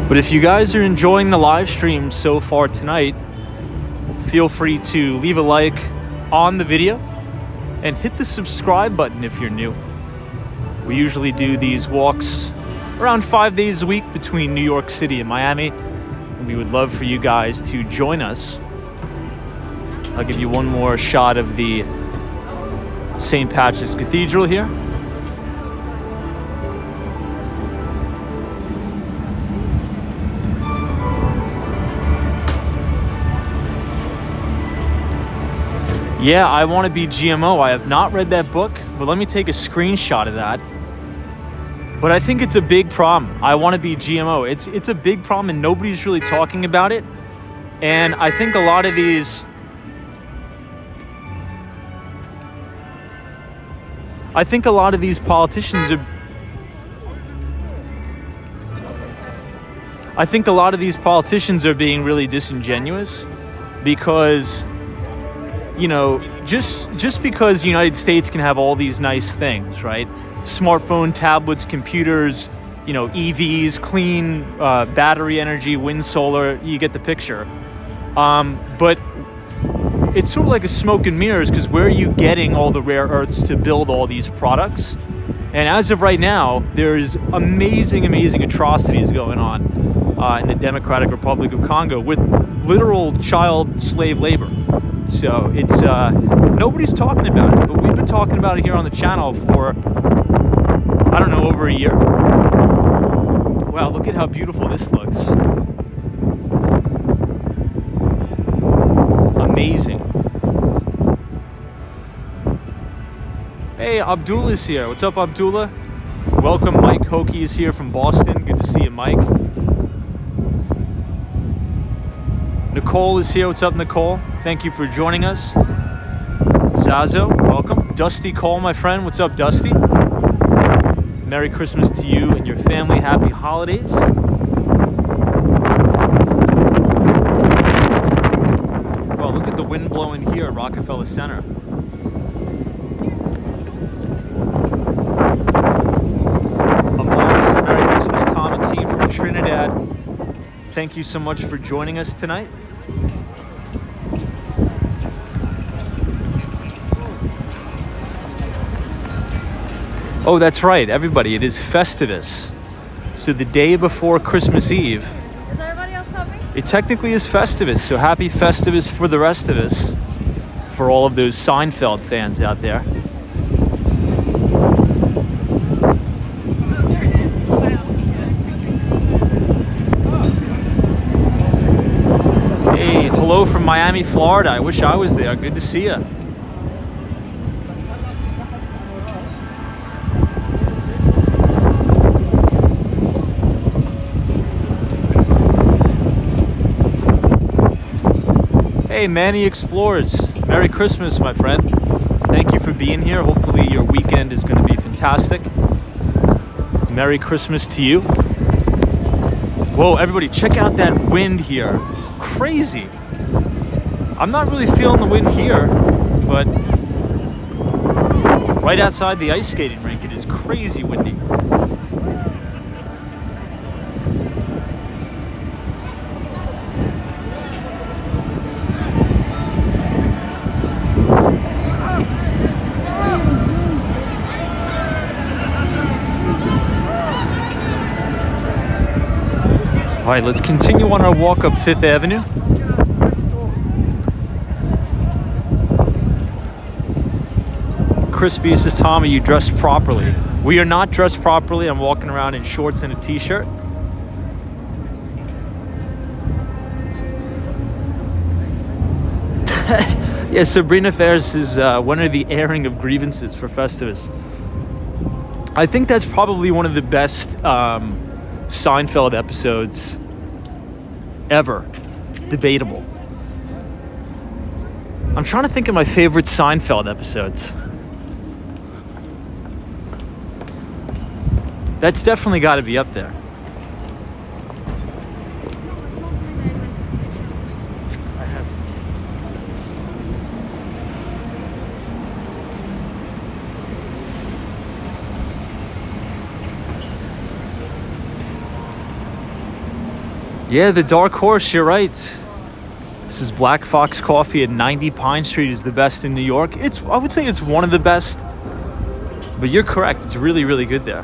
But if you guys are enjoying the live stream so far tonight, feel free to leave a like on the video and hit the subscribe button if you're new. We usually do these walks around 5 days a week between New York City and Miami, and we would love for you guys to join us. I'll give you one more shot of the St. Patrick's Cathedral here. Yeah, I Want to Be GMO. I have not read that book, but let me take a screenshot of that. But I think it's a big problem. I Want to Be GMO. It's a big problem and nobody's really talking about it. And I think a lot of these politicians are being really disingenuous because, you know, just because the United States can have all these nice things, right? Smartphone, tablets, computers, you know, EVs, clean battery energy, wind, solar, you get the picture. But it's sort of like a smoke and mirrors, because where are you getting all the rare earths to build all these products? And as of right now, there's amazing atrocities going on in the Democratic Republic of Congo with literal child slave labor. So it's nobody's talking about it, but we've been talking about it here on the channel for, I don't know, over a year. Wow, look at how beautiful this looks. Amazing. Hey, Abdullah's here. What's up, Abdullah? Welcome. Mike Hokie is here from Boston. Good to see you, Mike. Nicole is here. What's up, Nicole? Thank you for joining us. Zazo, welcome. Dusty Cole, my friend. What's up, Dusty? Merry Christmas to you and your family. Happy holidays. Well, look at the wind blowing here at Rockefeller Center. Merry Christmas, Tom and team from Trinidad. Thank you so much for joining us tonight. Oh, that's right, everybody. It is Festivus. So the day before Christmas Eve. Is everybody else coming? It technically is Festivus. So happy Festivus for the rest of us. For all of those Seinfeld fans out there. Hey, hello from Miami, Florida. I wish I was there. Good to see you. Hey, Manny Explores. Merry Christmas, my friend. Thank you for being here. Hopefully your weekend is going to be fantastic. Merry Christmas to you. Whoa, everybody, check out that wind here. Crazy. I'm not really feeling the wind here, but right outside the ice skating rink, it is crazy windy. All right, let's continue on our walk up Fifth Avenue. Crispy says, Tom, are you dressed properly? We are not dressed properly. I'm walking around in shorts and a t-shirt. Yeah, Sabrina Ferris is when are the airing of grievances for Festivus? I think that's probably one of the best Seinfeld episodes ever. Debatable. I'm trying to think of my favorite Seinfeld episodes. That's definitely got to be up there. Yeah, the Dark Horse, you're right. This is Black Fox Coffee at 90 Pine Street is the best in New York. I would say it's one of the best, but you're correct. It's really, really good there.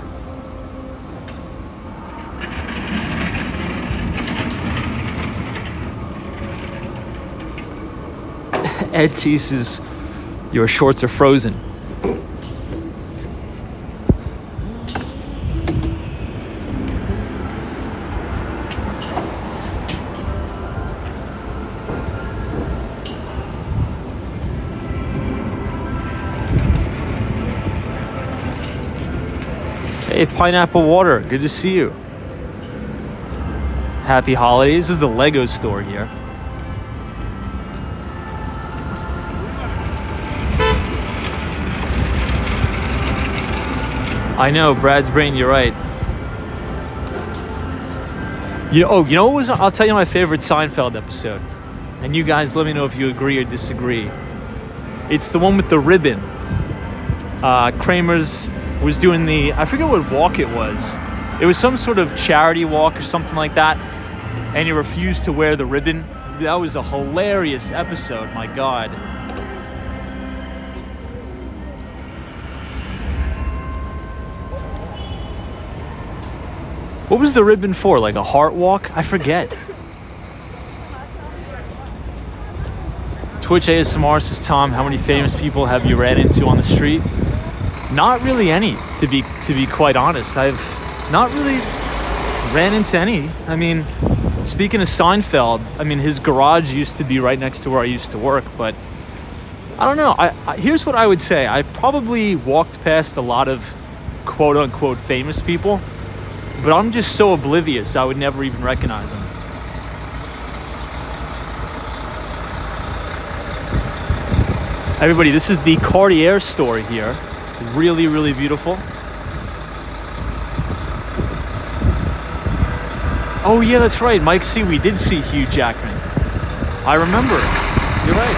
Ed teases, your shorts are frozen. Hey, Pineapple Water, good to see you. Happy holidays. This is the Lego store here. I know, Brad's brain, you're right. You know what was, I'll tell you my favorite Seinfeld episode. And you guys let me know if you agree or disagree. It's the one with the ribbon. Kramer's was doing I forget what walk it was. It was some sort of charity walk or something like that. And he refused to wear the ribbon. That was a hilarious episode, my God. What was the ribbon for? Like a heart walk? I forget. Twitch ASMR says, Tom, how many famous people have you ran into on the street? Not really any, to be quite honest. I've not really ran into any. I mean, speaking of Seinfeld, I mean, his garage used to be right next to where I used to work, but I don't know. Here's what I would say. I've probably walked past a lot of quote-unquote famous people, but I'm just so oblivious, I would never even recognize them. Everybody, this is the Cartier store here. Really, really beautiful. Oh yeah, that's right. Mike C, we did see Hugh Jackman. I remember. You're right.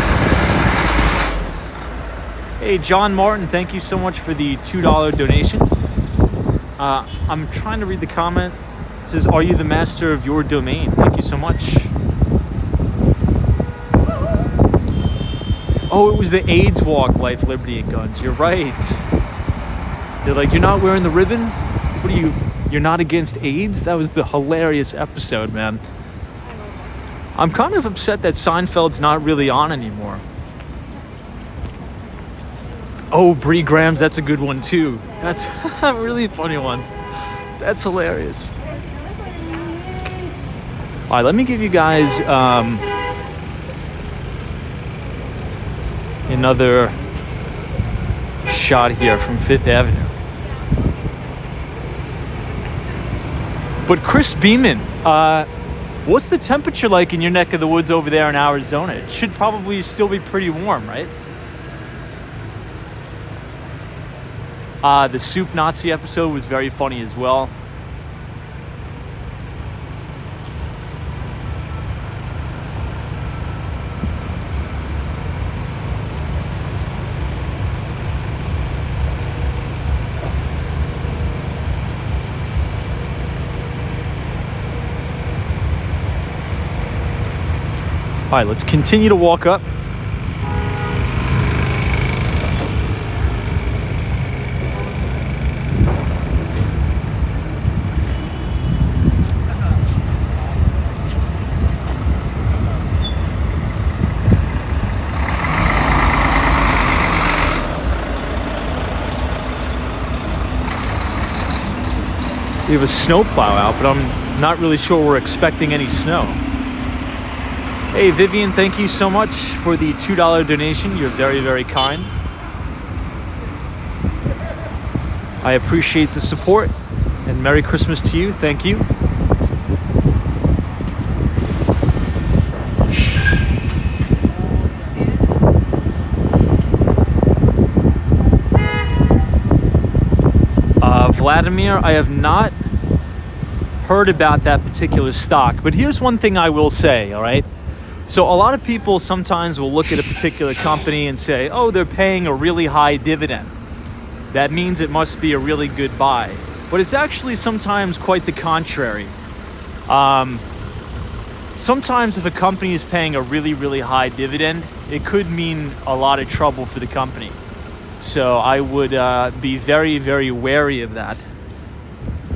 Hey, John Martin, thank you so much for the $2 donation. I'm trying to read the comment. It says, are you the master of your domain? Thank you so much. Oh, it was the AIDS walk, Life, Liberty, and Guns. You're right. They're like, you're not wearing the ribbon? What are you, you're not against AIDS? That was the hilarious episode, man. I'm kind of upset that Seinfeld's not really on anymore. Oh, Brie Graham's, that's a good one too. That's a really funny one. That's hilarious. All right, let me give you guys another shot here from Fifth Avenue. But Chris Beeman, What's the temperature like in your neck of the woods over there in Arizona? It should probably still be pretty warm, right? The Soup Nazi episode was very funny as well. All right, let's continue to walk up. We have a snowplow out, but I'm not really sure we're expecting any snow. Hey, Vivian, thank you so much for the $2 donation. You're very, very kind. I appreciate the support, and Merry Christmas to you. Thank you. Vladimir, I have not heard about that particular stock, but here's one thing I will say, all right? So a lot of people sometimes will look at a particular company and say, oh, they're paying a really high dividend. That means it must be a really good buy. But it's actually sometimes quite the contrary. Sometimes if a company is paying a really, really high dividend, it could mean a lot of trouble for the company. So I would be very, very wary of that.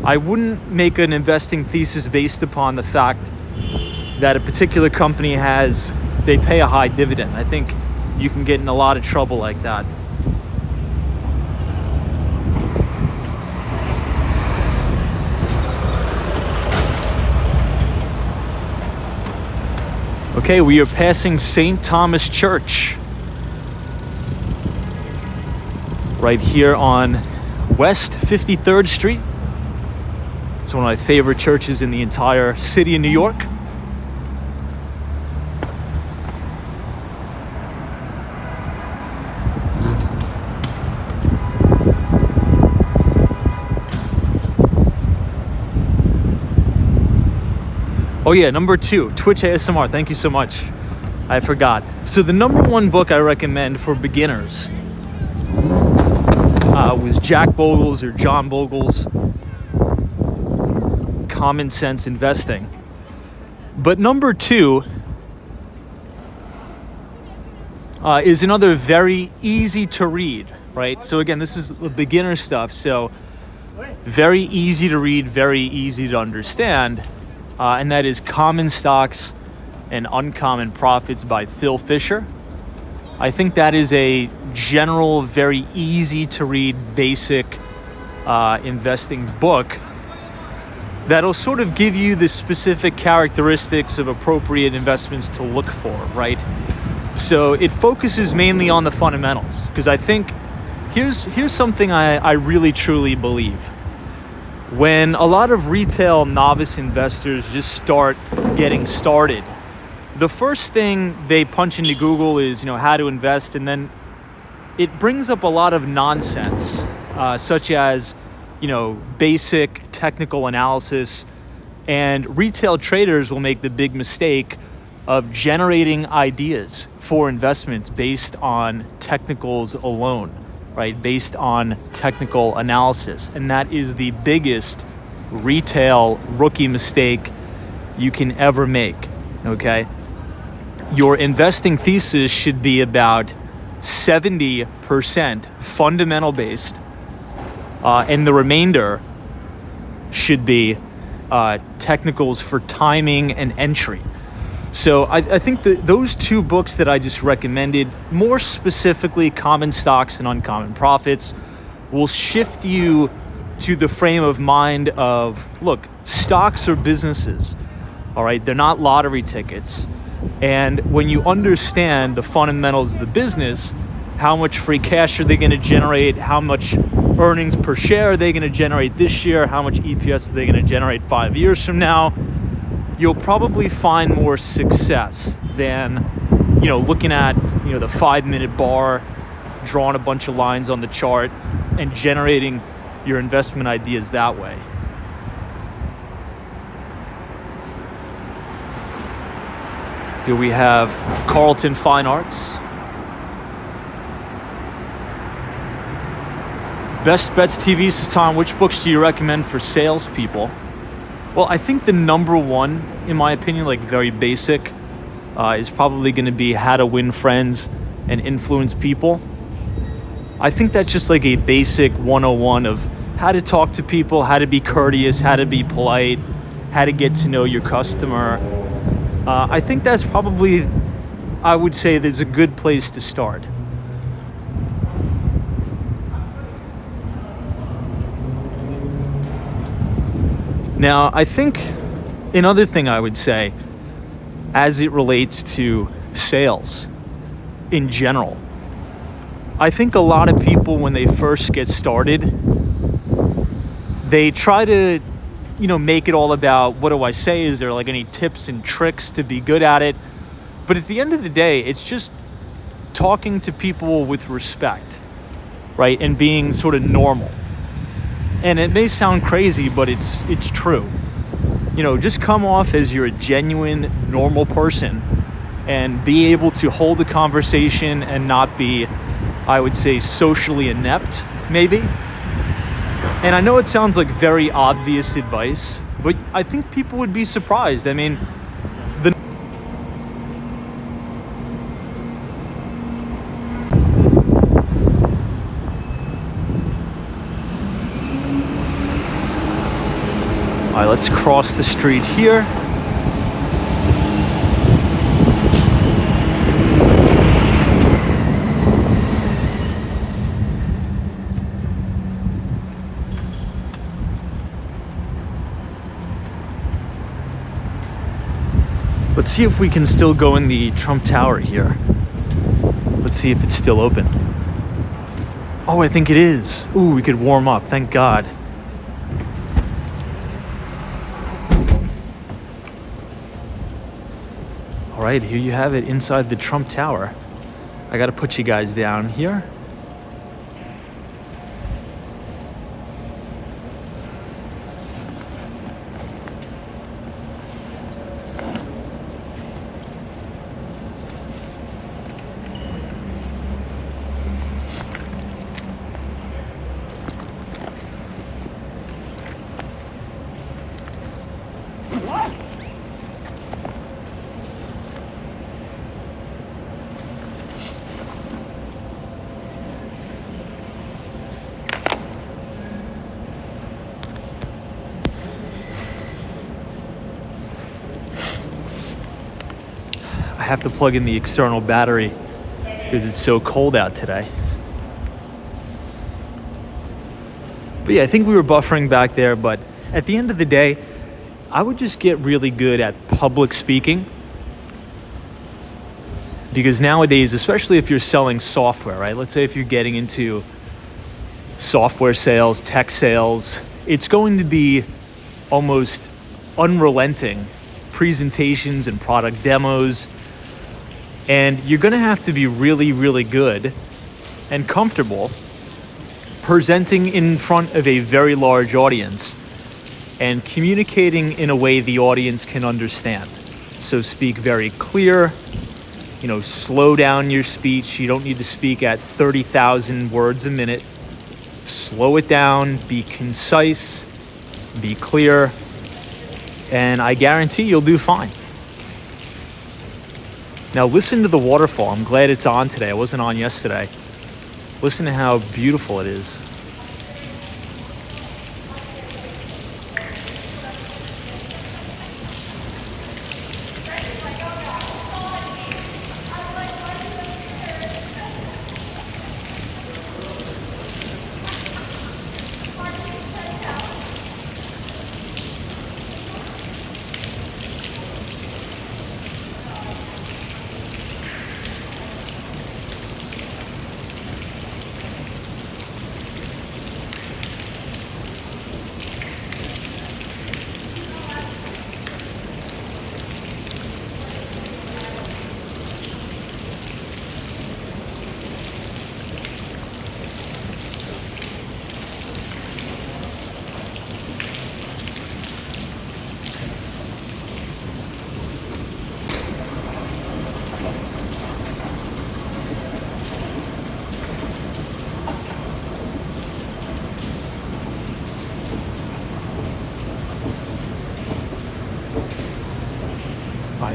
I wouldn't make an investing thesis based upon the fact that a particular company they pay a high dividend. I think you can get in a lot of trouble like that. Okay, we are passing St. Thomas Church right here on West 53rd Street. It's one of my favorite churches in the entire city of New York. Oh yeah, number 2, Twitch ASMR. Thank you so much. I forgot. So the number 1 book I recommend for beginners was Jack Bogle's or John Bogle's Common Sense Investing. But number 2 is another very easy to read, right? So again, this is the beginner stuff. So very easy to read, very easy to understand. And that is Common Stocks and Uncommon Profits by Phil Fisher. I think that is a general, very easy to read, basic investing book that'll sort of give you the specific characteristics of appropriate investments to look for, right? So it focuses mainly on the fundamentals, because I think here's something I really truly believe. When a lot of retail novice investors just start getting started, the first thing they punch into Google is, how to invest, and then it brings up a lot of nonsense, such as, basic technical analysis, and retail traders will make the big mistake of generating ideas for investments based on technicals alone, right? Based on technical analysis. And that is the biggest retail rookie mistake you can ever make, okay? Your investing thesis should be about 70% fundamental based, and the remainder should be technicals for timing and entry. So I think that those 2 books that I just recommended, more specifically Common Stocks and Uncommon Profits, will shift you to the frame of mind of, look, stocks are businesses, all right? They're not lottery tickets. And when you understand the fundamentals of the business, how much free cash are they going to generate, how much earnings per share are they going to generate this year, how much EPS are they going to generate 5 years from now, you'll probably find more success than, looking at, the 5-minute bar, drawing a bunch of lines on the chart, and generating your investment ideas that way. Here we have Carlton Fine Arts. Best Bets TV says, Tom, which books do you recommend for salespeople? Well, I think the number one, in my opinion, like very basic, is probably going to be How to Win Friends and Influence People. I think that's just like a basic 101 of how to talk to people, how to be courteous, how to be polite, how to get to know your customer. I think that's probably, I would say, there's a good place to start. Now, I think another thing I would say, as it relates to sales in general, I think a lot of people, when they first get started, they try to, make it all about, what do I say? Is there like any tips and tricks to be good at it? But at the end of the day, it's just talking to people with respect, right? And being sort of normal. And it may sound crazy, but it's true. Just come off as you're a genuine, normal person and be able to hold a conversation and not be, I would say, socially inept, maybe. And I know it sounds like very obvious advice, but I think people would be surprised. I mean, all right, let's cross the street here. Let's see if we can still go in the Trump Tower here. Let's see if it's still open. Oh, I think it is. Ooh, we could warm up, thank God. All right, here you have it inside the Trump Tower. I gotta put you guys down here. I have to plug in the external battery because it's so cold out today. But yeah, I think we were buffering back there, but at the end of the day, I would just get really good at public speaking. Because nowadays, especially if you're selling software, right? Let's say if you're getting into software sales, tech sales, it's going to be almost unrelenting presentations and product demos. And you're going to have to be really, really good and comfortable presenting in front of a very large audience and communicating in a way the audience can understand. So speak very clear, slow down your speech. You don't need to speak at 30,000 words a minute. Slow it down, be concise, be clear, and I guarantee you'll do fine. Now listen to the waterfall. I'm glad it's on today. It wasn't on yesterday. Listen to how beautiful it is.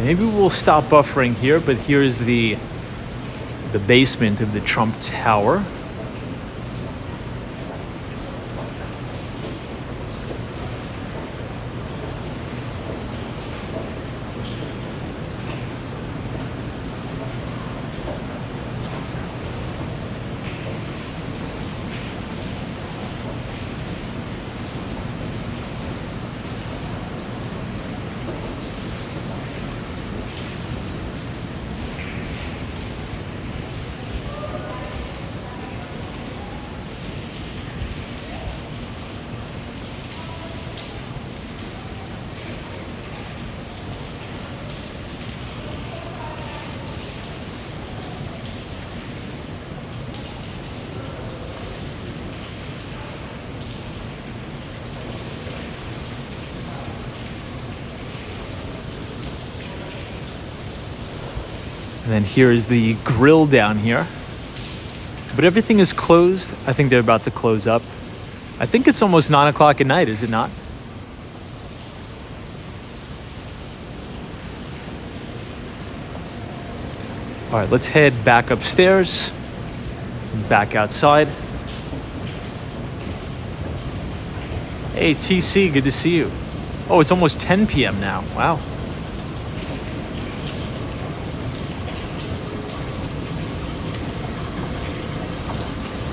Maybe we'll stop buffering here, but here is the basement of the Trump Tower. And then here is the grill down here. But everything is closed. I think they're about to close up. I think it's almost 9 o'clock at night, is it not? All right, let's head back upstairs, back outside. Hey, TC, good to see you. Oh, it's almost 10 p.m. now. Wow.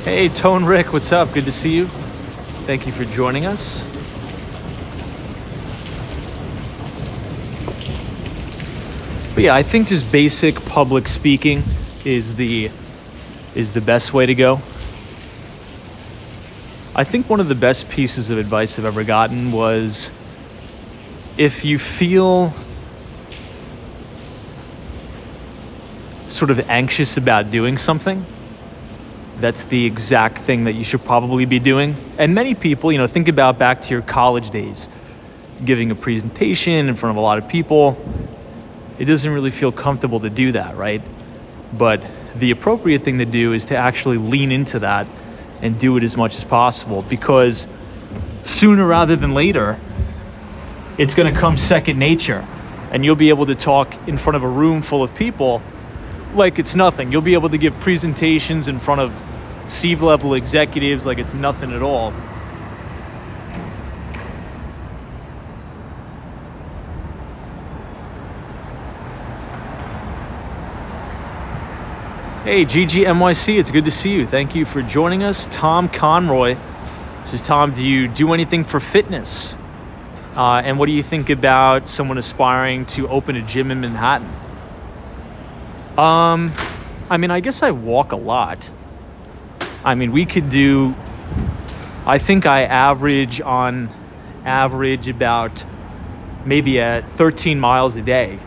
Hey, Tone Rick, what's up? Good to see you. Thank you for joining us. But yeah, I think just basic public speaking is the best way to go. I think one of the best pieces of advice I've ever gotten was, if you feel sort of anxious about doing something, that's the exact thing that you should probably be doing. And many people, think about back to your college days, giving a presentation in front of a lot of people. It doesn't really feel comfortable to do that, right? But the appropriate thing to do is to actually lean into that and do it as much as possible, because sooner rather than later, it's going to come second nature, and you'll be able to talk in front of a room full of people like it's nothing. You'll be able to give presentations in front of C-level executives like it's nothing at all. Hey, GGMYC, it's good to see you. Thank you for joining us. Tom Conroy says, Tom, do you do anything for fitness? And what do you think about someone aspiring to open a gym in Manhattan? I guess I walk a lot. We could do, I think I average about maybe at 13 miles a day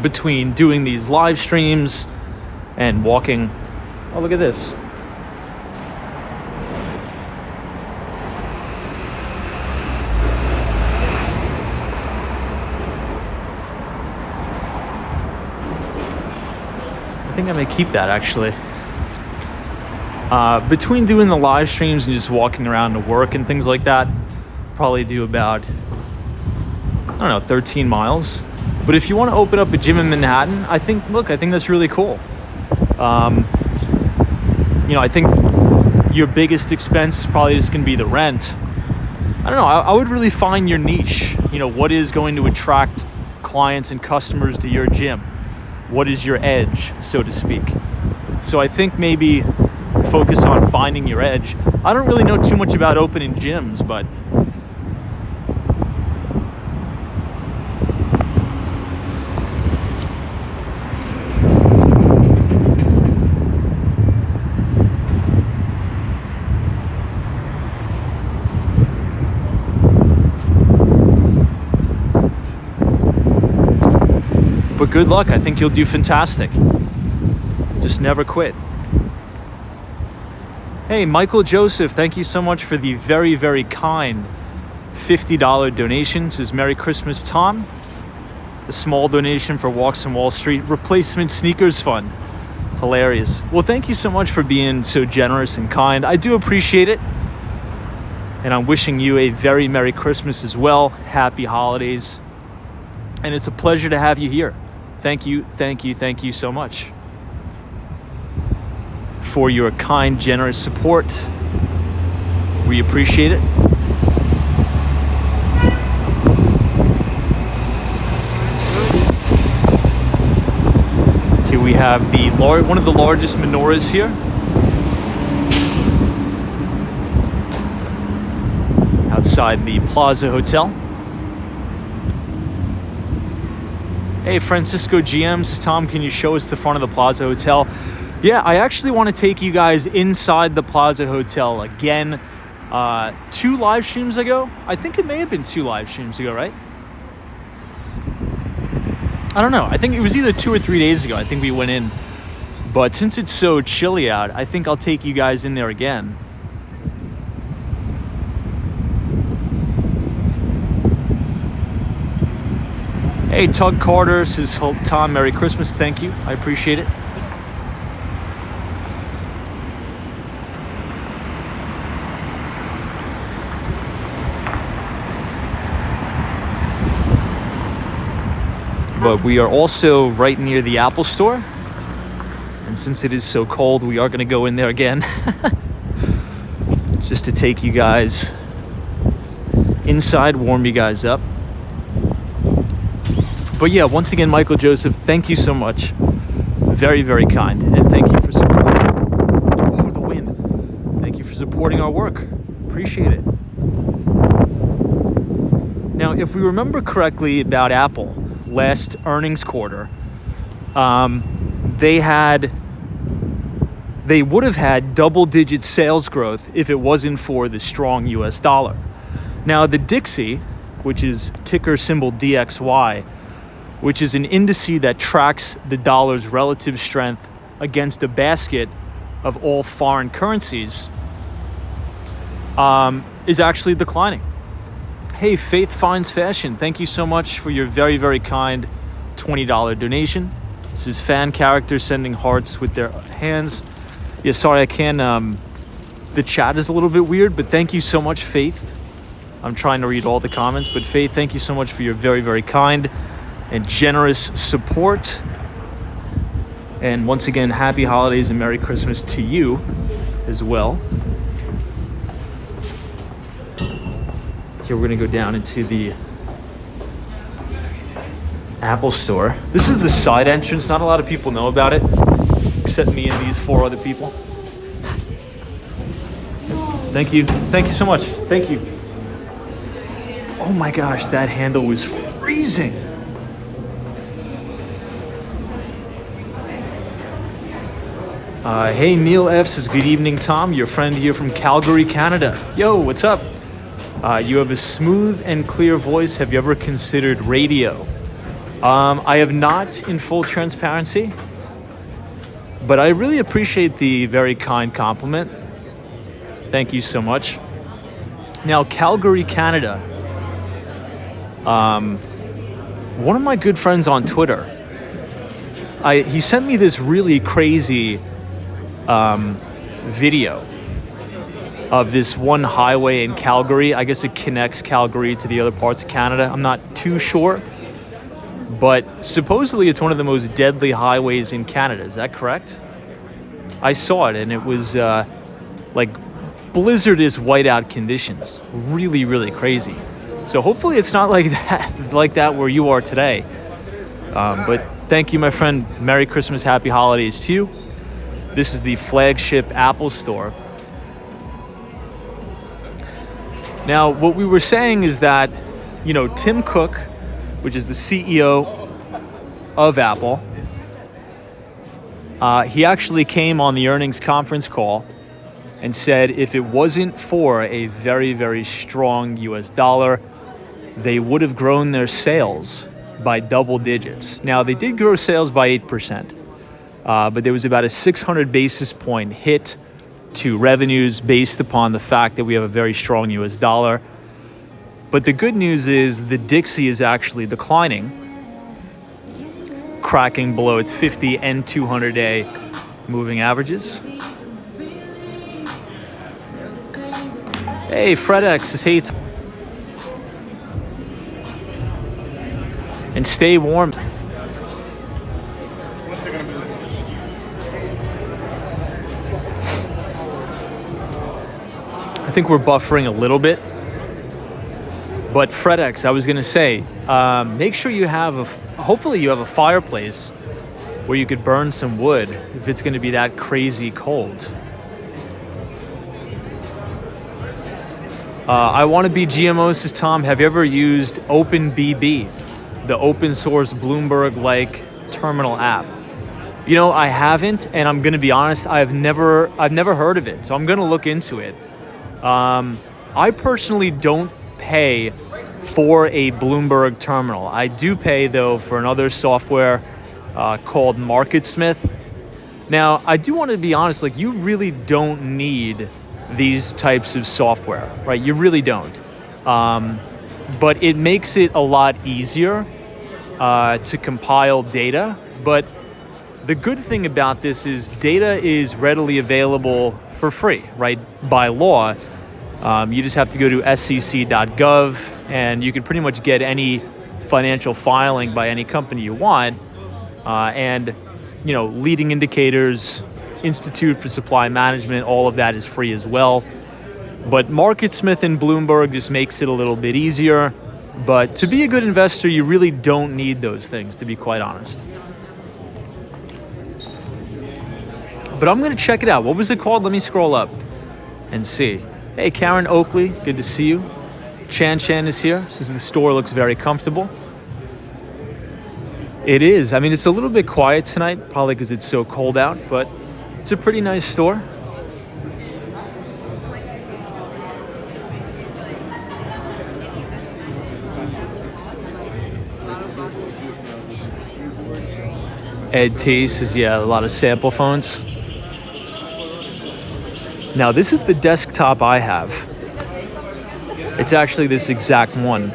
between doing these live streams and walking. Oh, look at this. I think I may keep that, actually. Between doing the live streams and just walking around to work and things like that, probably do about, 13 miles. But if you want to open up a gym in Manhattan, I think that's really cool. I think your biggest expense is probably just going to be the rent. I don't know. I would really find your niche. What is going to attract clients and customers to your gym? What is your edge, so to speak? So I think maybe focus on finding your edge. I don't really know too much about opening gyms, but good luck. I think you'll do fantastic. Just never quit. Hey, Michael Joseph, thank you so much for the very, very kind $50 donation. Says, Merry Christmas, Tom. A small donation for Walks on Wall Street Replacement Sneakers Fund. Hilarious. Well, thank you so much for being so generous and kind. I do appreciate it. And I'm wishing you a very Merry Christmas as well. Happy holidays. and it's a pleasure to have you here. Thank you, thank you, thank you so much for your kind, generous support. We appreciate it. Here we have one of the largest menorahs here. Outside the Plaza Hotel. Hey, Francisco GM, says Tom, can you show us the front of the Plaza Hotel? Yeah, I actually want to take you guys inside the Plaza Hotel again. 2 live streams ago. I think it may have been 2 live streams ago, right? I don't know. I think it was either 2 or 3 days ago. I think we went in. But since it's so chilly out, I think I'll take you guys in there again. Hey, Tug Carter says, Tom, Merry Christmas. Thank you. I appreciate it. But we are also right near the Apple Store. And since it is so cold, we are going to go in there again. Just to take you guys inside, warm you guys up. But yeah, once again, Michael Joseph, thank you so much. Very, very kind. And thank you for supporting. Oh, the wind. Thank you for supporting our work. Appreciate it. Now, if we remember correctly about Apple, last earnings quarter, they would have had double-digit sales growth if it wasn't for the strong US dollar. Now, the Dixie, which is ticker symbol DXY, which is an indice that tracks the dollar's relative strength against a basket of all foreign currencies, is actually declining. Hey, Faith Finds Fashion, thank you so much for your very, very kind $20 donation. This is fan characters sending hearts with their hands. Yeah, sorry, I can't, the chat is a little bit weird, but thank you so much, Faith. I'm trying to read all the comments, but Faith, thank you so much for your very, very kind and generous support. And once again, happy holidays and Merry Christmas to you as well. Here we're gonna go down into the Apple Store. This is the side entrance. Not a lot of people know about it, except me and these 4 other people. Thank you. Thank you so much. Thank you. Oh my gosh, that handle was freezing. Hey, Neil F says, good evening, Tom. Your friend here from Calgary, Canada. Yo, what's up? You have a smooth and clear voice. Have you ever considered radio? I have not, in full transparency, but I really appreciate the very kind compliment. Thank you so much. Now, Calgary, Canada. One of my good friends on Twitter, he sent me this really crazy video of this one highway in Calgary. I guess it connects Calgary to the other parts of Canada. I'm not too sure, but supposedly it's one of the most deadly highways in Canada. Is that correct? I saw it, and it was like blizzardous whiteout conditions. Really, really crazy. So hopefully it's not like that where you are today. But thank you, my friend. Merry Christmas, happy holidays to you. This is the flagship Apple Store. Now, what we were saying is that, you know, Tim Cook, which is the CEO of Apple, he actually came on the earnings conference call and said if it wasn't for a very, very strong US dollar, they would have grown their sales by double digits. Now, they did grow sales by 8%, but there was about a 600 basis point hit to revenues based upon the fact that we have a very strong US dollar. But the good news is the Dixie is actually declining, cracking below its 50 and 200-day moving averages. Hey, FredX says, hey. And and stay warm. I think we're buffering a little bit. But FredEx, I was gonna say, make sure you have hopefully you have a fireplace where you could burn some wood if it's gonna be that crazy cold. I want to be GMO, says Tom. Have you ever used OpenBB, the open source Bloomberg-like terminal app? You know, I haven't, and I'm gonna be honest, I've never heard of it, so I'm gonna look into it. I personally don't pay for a Bloomberg terminal. I do pay, though, for another software called MarketSmith. Now, I do want to be honest, like, you really don't need these types of software, right? You really don't. But it makes it a lot easier to compile data. But the good thing about this is data is readily available for free, right? By law. You just have to go to sec.gov and you can pretty much get any financial filing by any company you want. And, you know, leading indicators, Institute for Supply Management, all of that is free as well. But MarketSmith and Bloomberg just makes it a little bit easier. But to be a good investor, you really don't need those things, to be quite honest. But I'm going to check it out. What was it called? Let me scroll up and see. Hey, Karen Oakley, good to see you. Chan is here. Says the store looks very comfortable. It is. I mean, it's a little bit quiet tonight, probably because it's so cold out, but it's a pretty nice store. Ed T says, yeah, a lot of sample phones. Now, this is the desktop I have. It's actually this exact one.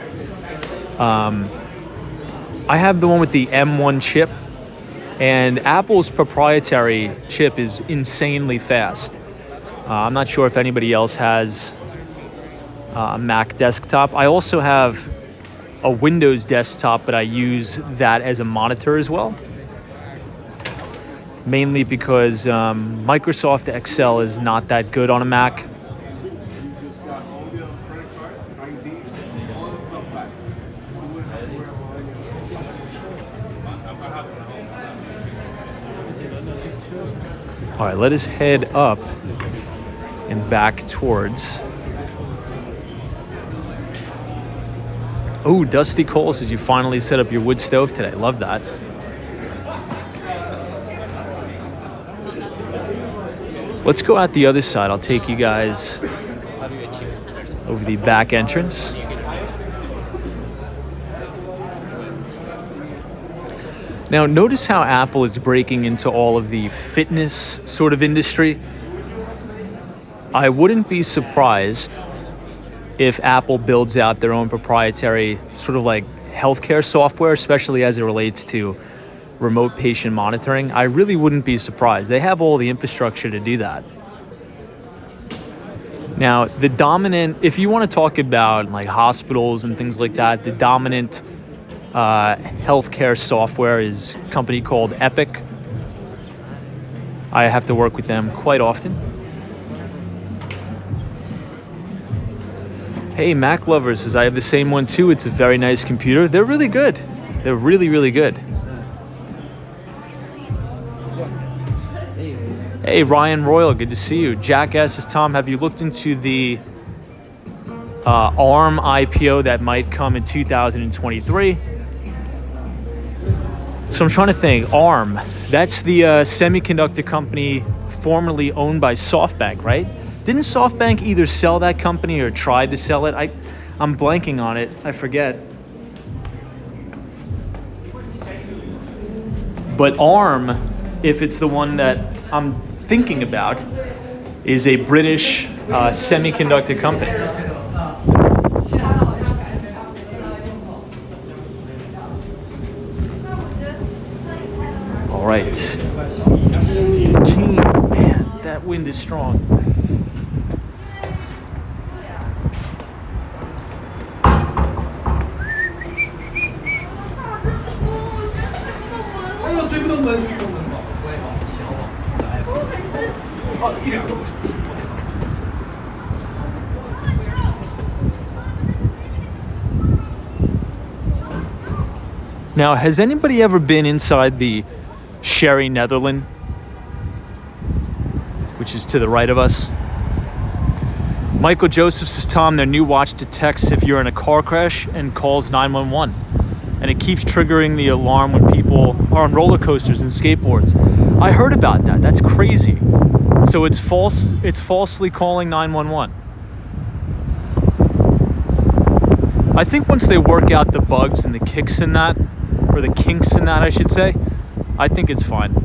I have the one with the M1 chip, and Apple's proprietary chip is insanely fast. I'm not sure if anybody else has a Mac desktop. I also have a Windows desktop, but I use that as a monitor as well. Mainly because Microsoft Excel is not that good on a Mac. All right, let us head up and back towards. Oh, Dusty Cole says you finally set up your wood stove today. Love that. Let's go out the other side. I'll take you guys over the back entrance. Now, notice how Apple is breaking into all of the fitness sort of industry. I wouldn't be surprised if Apple builds out their own proprietary sort of like healthcare software, especially as it relates to remote patient monitoring. I really wouldn't be surprised. They have all the infrastructure to do that. Now, the dominant, if you want to talk about like hospitals and things like that, the dominant healthcare software is a company called Epic. I have to work with them quite often. Hey, Mac Lovers says I have the same one too. It's a very nice computer. They're really good. They're really, really good. Hey, Ryan Royal, good to see you. Jackass says, Tom, have you looked into the ARM IPO that might come in 2023? So I'm trying to think. ARM, that's the semiconductor company formerly owned by SoftBank, right? Didn't SoftBank either sell that company or tried to sell it? I'm blanking on it. I forget. But ARM, if it's the one that I'm thinking about, is a British semiconductor company. All right. Team, man, that wind is strong. Now, has anybody ever been inside the Sherry Netherland, which is to the right of us? Michael Joseph says, Tom, their new watch detects if you're in a car crash and calls 911. And it keeps triggering the alarm when people are on roller coasters and skateboards. I heard about that. That's crazy. So it's false. It's falsely calling 911. I think once they work out the bugs and the kicks in that, or the kinks in that, I should say, I think it's fine.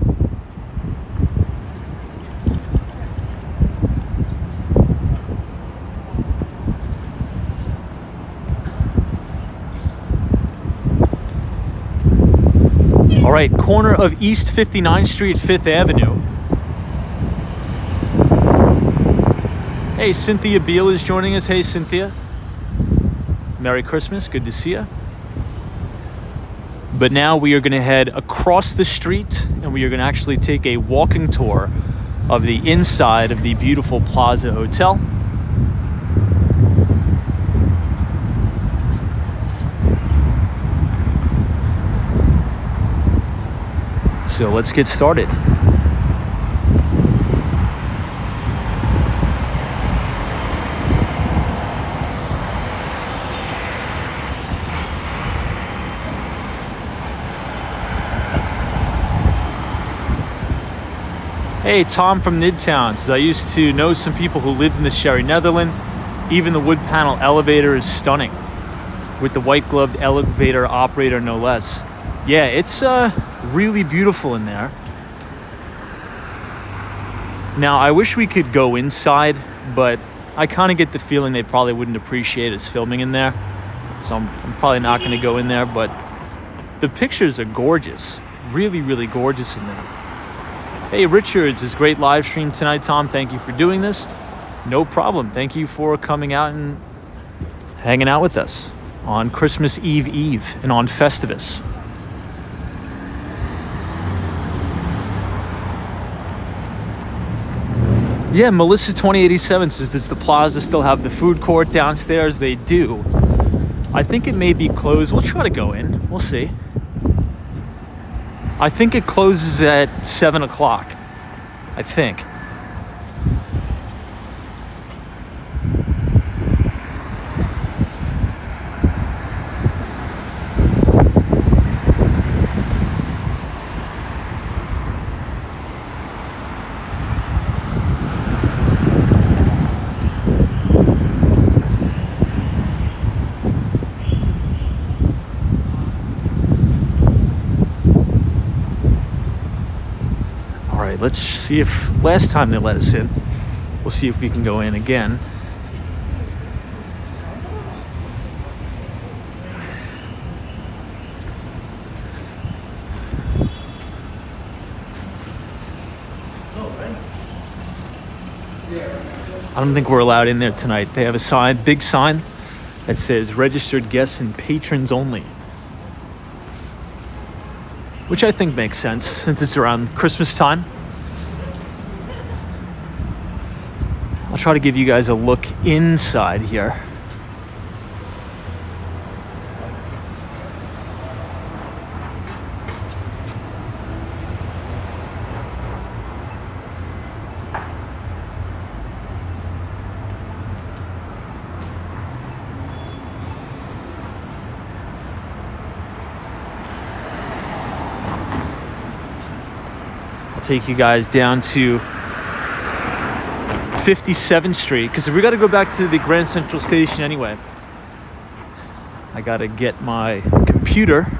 All right, corner of East 59th Street, 5th Avenue. Hey, Cynthia Beal is joining us. Hey, Cynthia. Merry Christmas. Good to see you. But now we are going to head across the street and we are going to actually take a walking tour of the inside of the beautiful Plaza Hotel. So let's get started. Hey, Tom from Midtown says, I used to know some people who lived in the Sherry Netherland. Even the wood panel elevator is stunning, with the white gloved elevator operator no less. Yeah, it's really beautiful in there. Now, I wish we could go inside, but I kind of get the feeling they probably wouldn't appreciate us filming in there. So I'm probably not going to go in there, but the pictures are gorgeous. Really, really gorgeous in there. Hey, Richards, is great live stream tonight, Tom. Thank you for doing this. No problem. Thank you for coming out and hanging out with us on Christmas Eve and on Festivus. Yeah, Melissa 2087 says, does the Plaza still have the food court downstairs? They do. I think it may be closed. We'll try to go in. We'll see. I think it closes at 7 o'clock. I think. Let's see if last time they let us in. We'll see if we can go in again. I don't think we're allowed in there tonight. They have a sign, big sign, that says registered guests and patrons only. Which I think makes sense since it's around Christmas time. I'll try to give you guys a look inside here. I'll take you guys down to 57th Street, because we got to go back to the Grand Central Station anyway. I got to get my computer.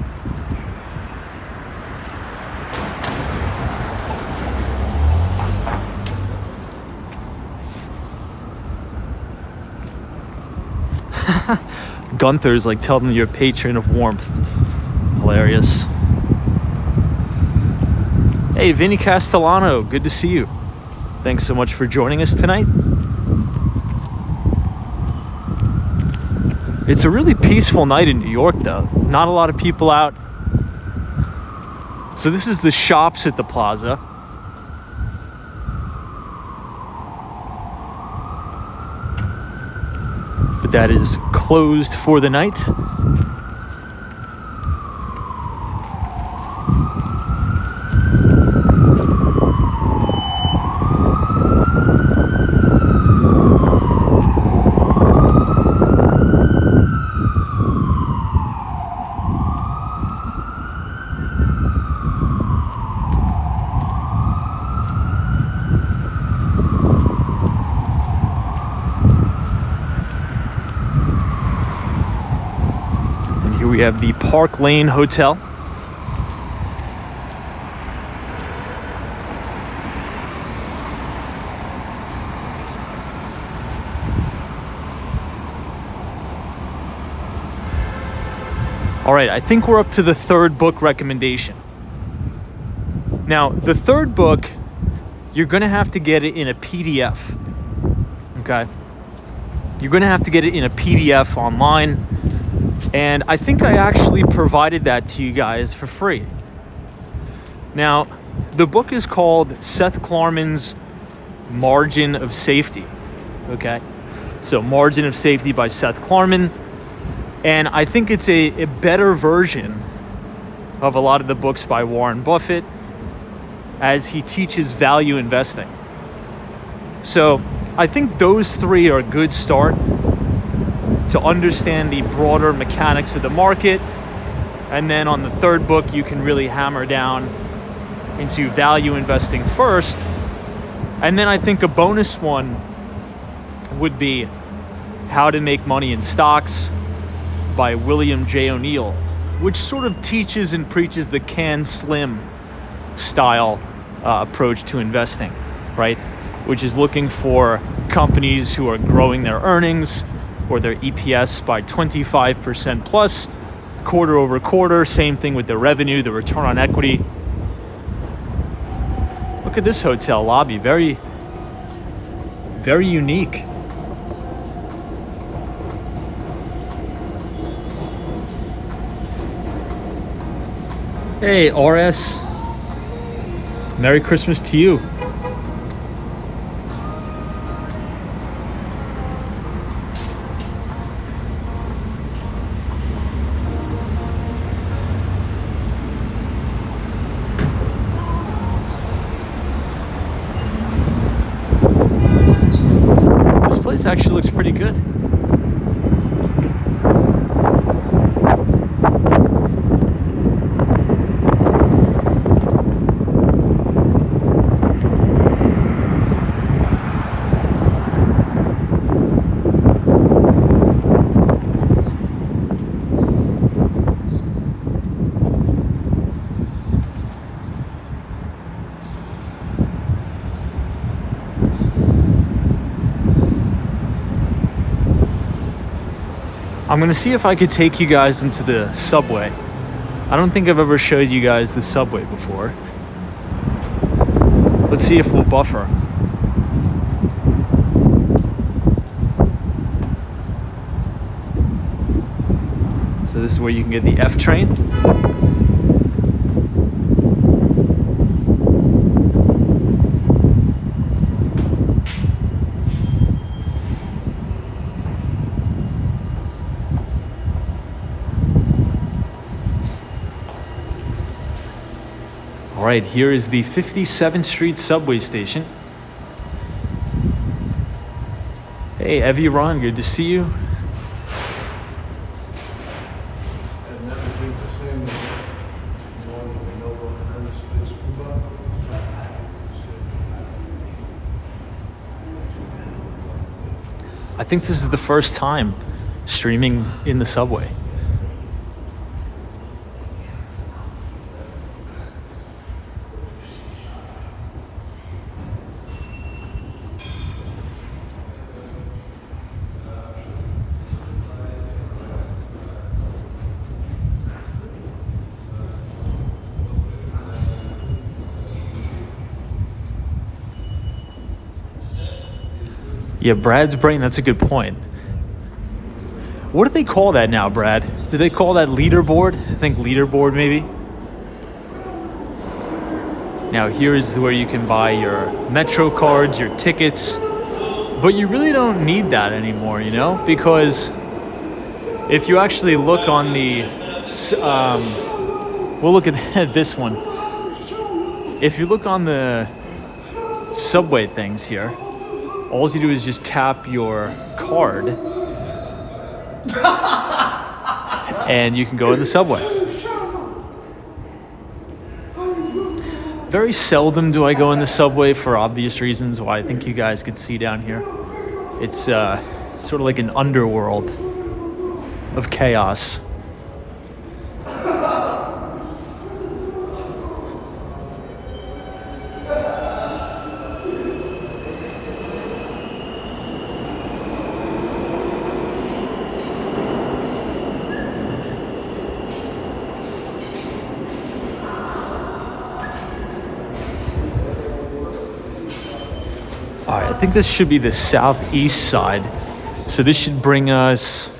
Gunther's like, tell them you're a patron of warmth. Hilarious. Hey, Vinny Castellano, good to see you. Thanks so much for joining us tonight. It's a really peaceful night in New York, though. Not a lot of people out. So this is the shops at the Plaza. but that is closed for the night. Here we have the Park Lane Hotel. All right, I think we're up to the third book recommendation. Now, the third book, you're gonna have to get it in a PDF, okay? You're gonna have to get it in a PDF online. And I think I actually provided that to you guys for free. Now, the book is called Seth Klarman's Margin of Safety, okay? So Margin of Safety by Seth Klarman. And I think it's a better version of a lot of the books by Warren Buffett as he teaches value investing. So I think those three are a good start to understand the broader mechanics of the market. And then on the third book, you can really hammer down into value investing first. And then I think a bonus one would be How to Make Money in Stocks by William J. O'Neill, which sort of teaches and preaches the can slim style approach to investing, right? Which is looking for companies who are growing their earnings or their EPS by 25% plus quarter over quarter. Same thing with the revenue, the return on equity. Look at this hotel lobby, very, very unique. Hey, RS. Merry Christmas to you. This place actually looks pretty good. I'm gonna see if I could take you guys into the subway. I don't think I've ever showed you guys the subway before. Let's see if we'll buffer. So this is where you can get the F train. All right, here is the 57th Street subway station. Hey, Evie Ron, good to see you. I think this is the first time streaming in the subway. Yeah, Brad's brain, that's a good point. What do they call that now, Brad? Do they call that leaderboard? I think leaderboard, maybe. Now here is where you can buy your Metro cards, your tickets, But you really don't need that anymore, you know, because if you actually look on the, we'll look at this one. If you look on the subway things here, all you do is just tap your card and you can go in the subway. Very seldom do I go in the subway for obvious reasons, why I think you guys could see down here. It's sort of like an underworld of chaos. All right, I think this should be the southeast side. So this should bring us...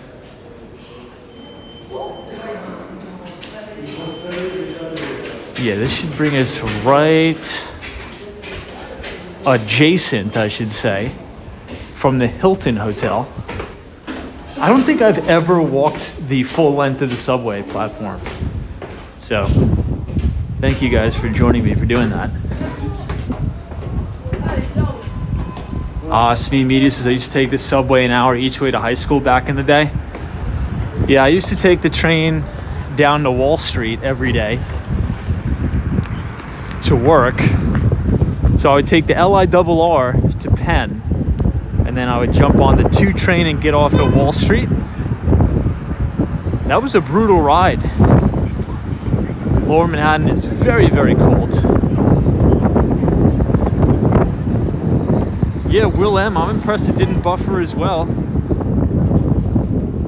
Yeah, this should bring us right adjacent, I should say, from the Hilton Hotel. I don't think I've ever walked the full length of the subway platform. So, thank you guys for joining me for doing that. Smee Media says I used to take the subway an hour each way to high school back in the day. Yeah, I used to take the train down to Wall Street every day to work. So I would take the LIRR to Penn, and then I would jump on the 2 train and get off at Wall Street. That was a brutal ride. Lower Manhattan is very, very cold. Yeah, Will M, I'm impressed it didn't buffer as well.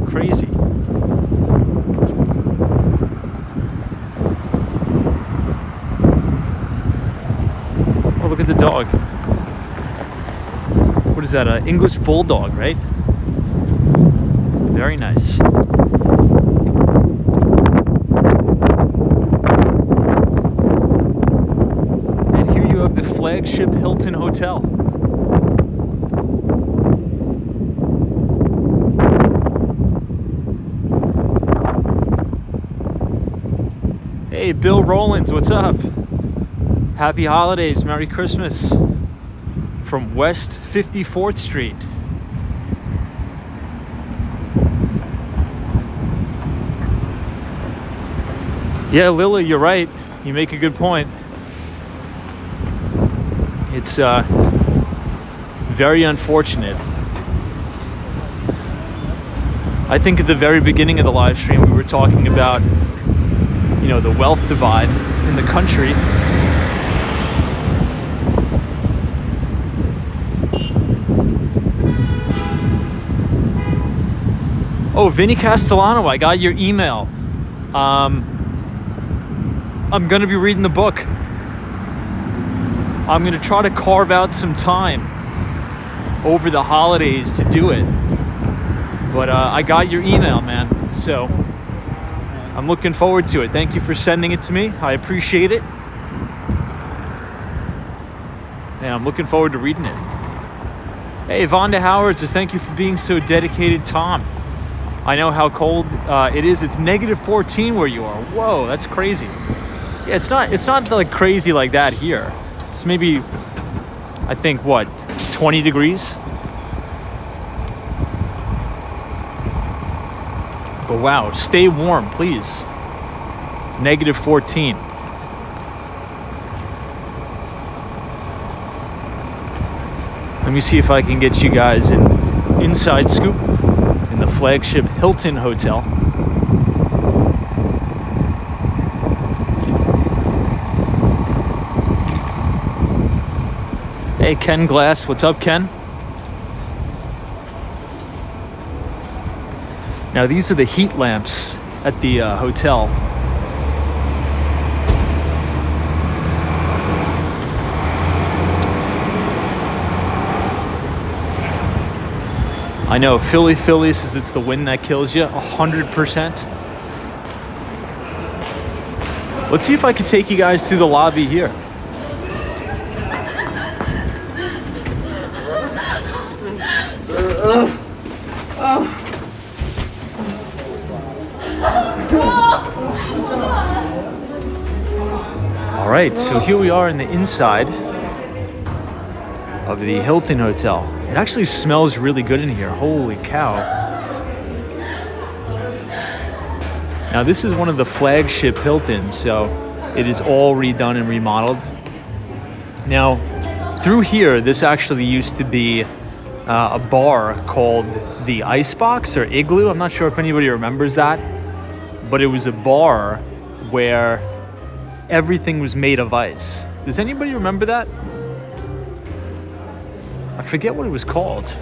Crazy. Oh, look at the dog. What is that, an English bulldog, right? Very nice. And here you have the flagship Hilton Hotel. Hey, Bill Rowlands, what's up? Happy holidays, Merry Christmas from West 54th Street. Yeah, Lila, you're right. You make a good point. It's very unfortunate. I think at the very beginning of the live stream, we were talking about, you know, the wealth divide in the country. Oh, Vinny Castellano, I got your email. I'm gonna be reading the book. I'm gonna try to carve out some time over the holidays to do it. But I got your email, man. So I'm looking forward to it. Thank you for sending it to me. I appreciate it. And I'm looking forward to reading it. Hey, Vonda Howard says, thank you for being so dedicated, Tom. I know how cold it is. It's -14 where you are. Whoa, that's crazy. Yeah, it's not like crazy like that here. It's maybe, I think, what, 20 degrees? But wow, stay warm, please. -14. Let me see if I can get you guys an inside scoop in the flagship Hilton Hotel. Hey, Ken Glass. What's up, Ken? Now, these are the heat lamps at the hotel. I know, Philly says it's the wind that kills you, 100%. Let's see if I can take you guys through the lobby here. right, so here we are in the inside of the Hilton Hotel. It actually smells really good in here. Holy cow. Now this is one of the flagship Hiltons, so it is all redone and remodeled. Now, through here, this actually used to be a bar called the Icebox or Igloo. I'm not sure if anybody remembers that, but it was a bar where everything was made of ice. Does anybody remember that? I forget what it was called.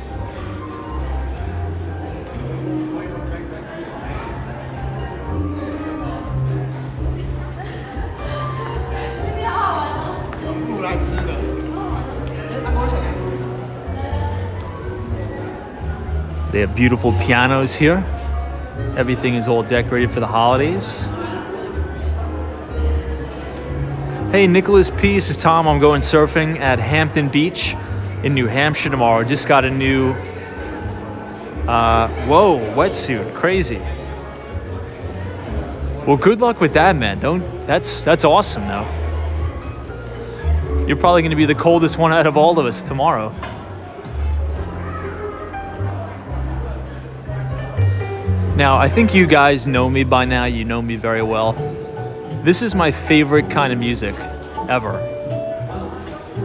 They have beautiful pianos here. Everything is all decorated for the holidays. Hey, Nicholas P. This is Tom. I'm going surfing at Hampton Beach in New Hampshire tomorrow. Just got a new, wetsuit. Crazy. Well, good luck with that, man. That's awesome, though. You're probably going to be the coldest one out of all of us tomorrow. Now, I think you guys know me by now. You know me very well. This is my favorite kind of music ever.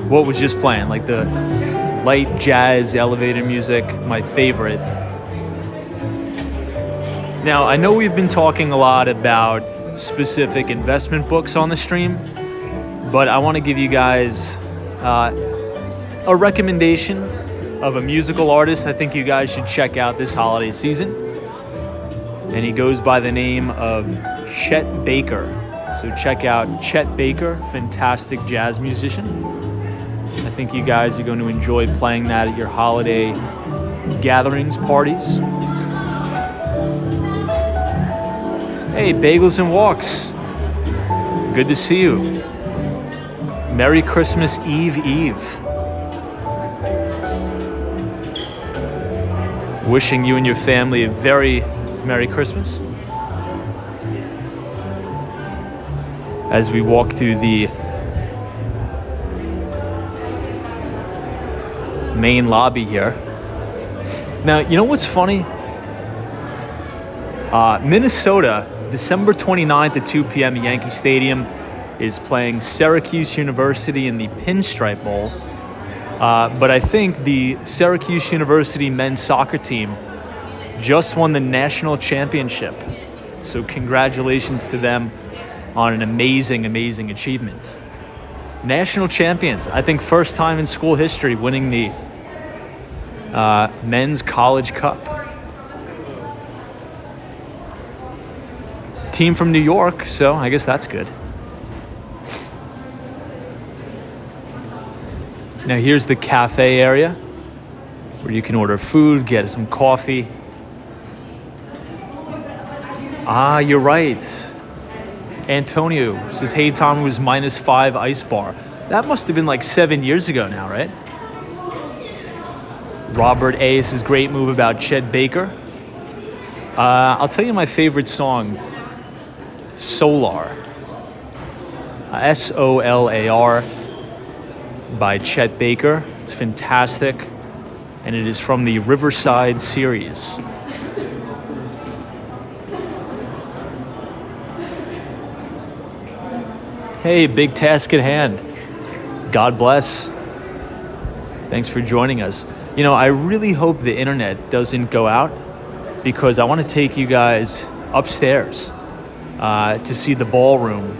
What was just playing, like the light jazz elevator music, my favorite. Now, I know we've been talking a lot about specific investment books on the stream, but I want to give you guys a recommendation of a musical artist I think you guys should check out this holiday season. And he goes by the name of Chet Baker. So check out Chet Baker, fantastic jazz musician. I think you guys are going to enjoy playing that at your holiday gatherings, parties. Hey, Bagels and Walks. Good to see you. Merry Christmas Eve. Wishing you and your family a very Merry Christmas. As we walk through the main lobby here. Now, you know what's funny? Minnesota, December 29th at 2 p.m. at Yankee Stadium is playing Syracuse University in the Pinstripe Bowl. But I think the Syracuse University men's soccer team just won the national championship. So congratulations to them on an amazing achievement. National champions. I think first time in school history winning the men's college cup. Team from New York, so I guess that's good. Now here's the cafe area where you can order food, get some coffee. Ah, you're right. Antonio says, hey, Tom, it was -5 ice bar. That must have been like 7 years ago now, right? Robert A. says, great move about Chet Baker. I'll tell you my favorite song, Solar. Solar by Chet Baker. It's fantastic. And it is from the Riverside series. Hey, big task at hand. God bless. Thanks for joining us. You know, I really hope the internet doesn't go out because I want to take you guys upstairs to see the ballroom.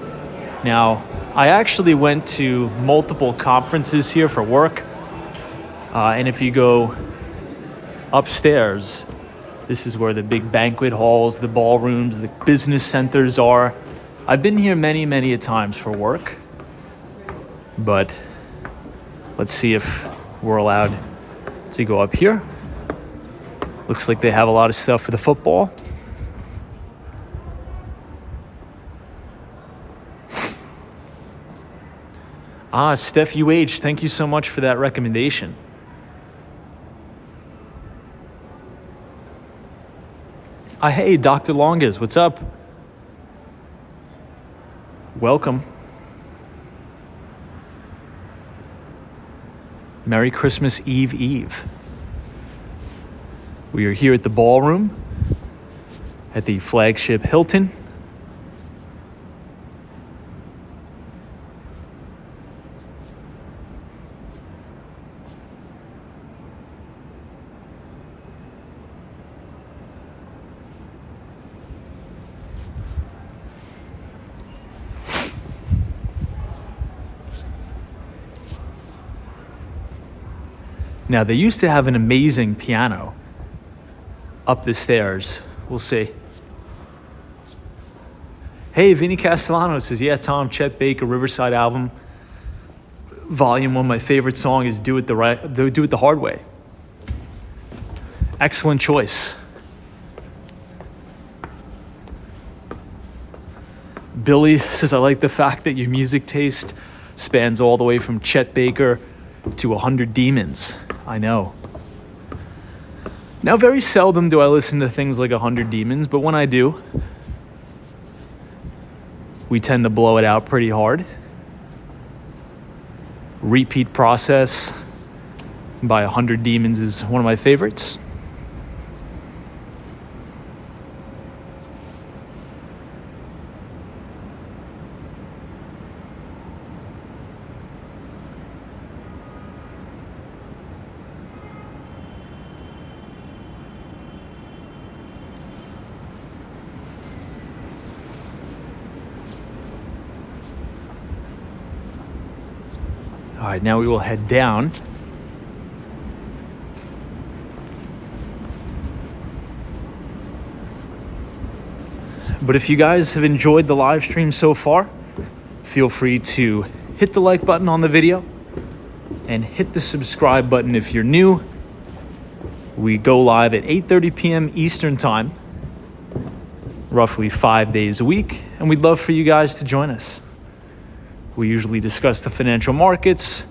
Now, I actually went to multiple conferences here for work. And if you go upstairs, this is where the big banquet halls, the ballrooms, the business centers are. I've been here many a times for work, but let's see if we're allowed to go up here. Looks like they have a lot of stuff for the football. Steph UH, thank you so much for that recommendation. Hey, Dr. Longas, what's up? Welcome. Merry Christmas Eve Eve. We are here at the ballroom at the flagship Hilton. Now, they used to have an amazing piano up the stairs. We'll see. Hey, Vinny Castellano says, yeah, Tom, Chet Baker, Riverside album, Volume 1. My favorite song is Do It the Hard Way. Excellent choice. Billy says, I like the fact that your music taste spans all the way from Chet Baker to 100 Demons. I know. Now, very seldom do I listen to things like 100 Demons, but when I do, we tend to blow it out pretty hard. Repeat Process by 100 Demons is one of my favorites. All right, now we will head down. But if you guys have enjoyed the live stream so far, feel free to hit the like button on the video and hit the subscribe button if you're new. We go live at 8:30 p.m. Eastern Time, roughly 5 days a week, and we'd love for you guys to join us. We usually discuss the financial markets,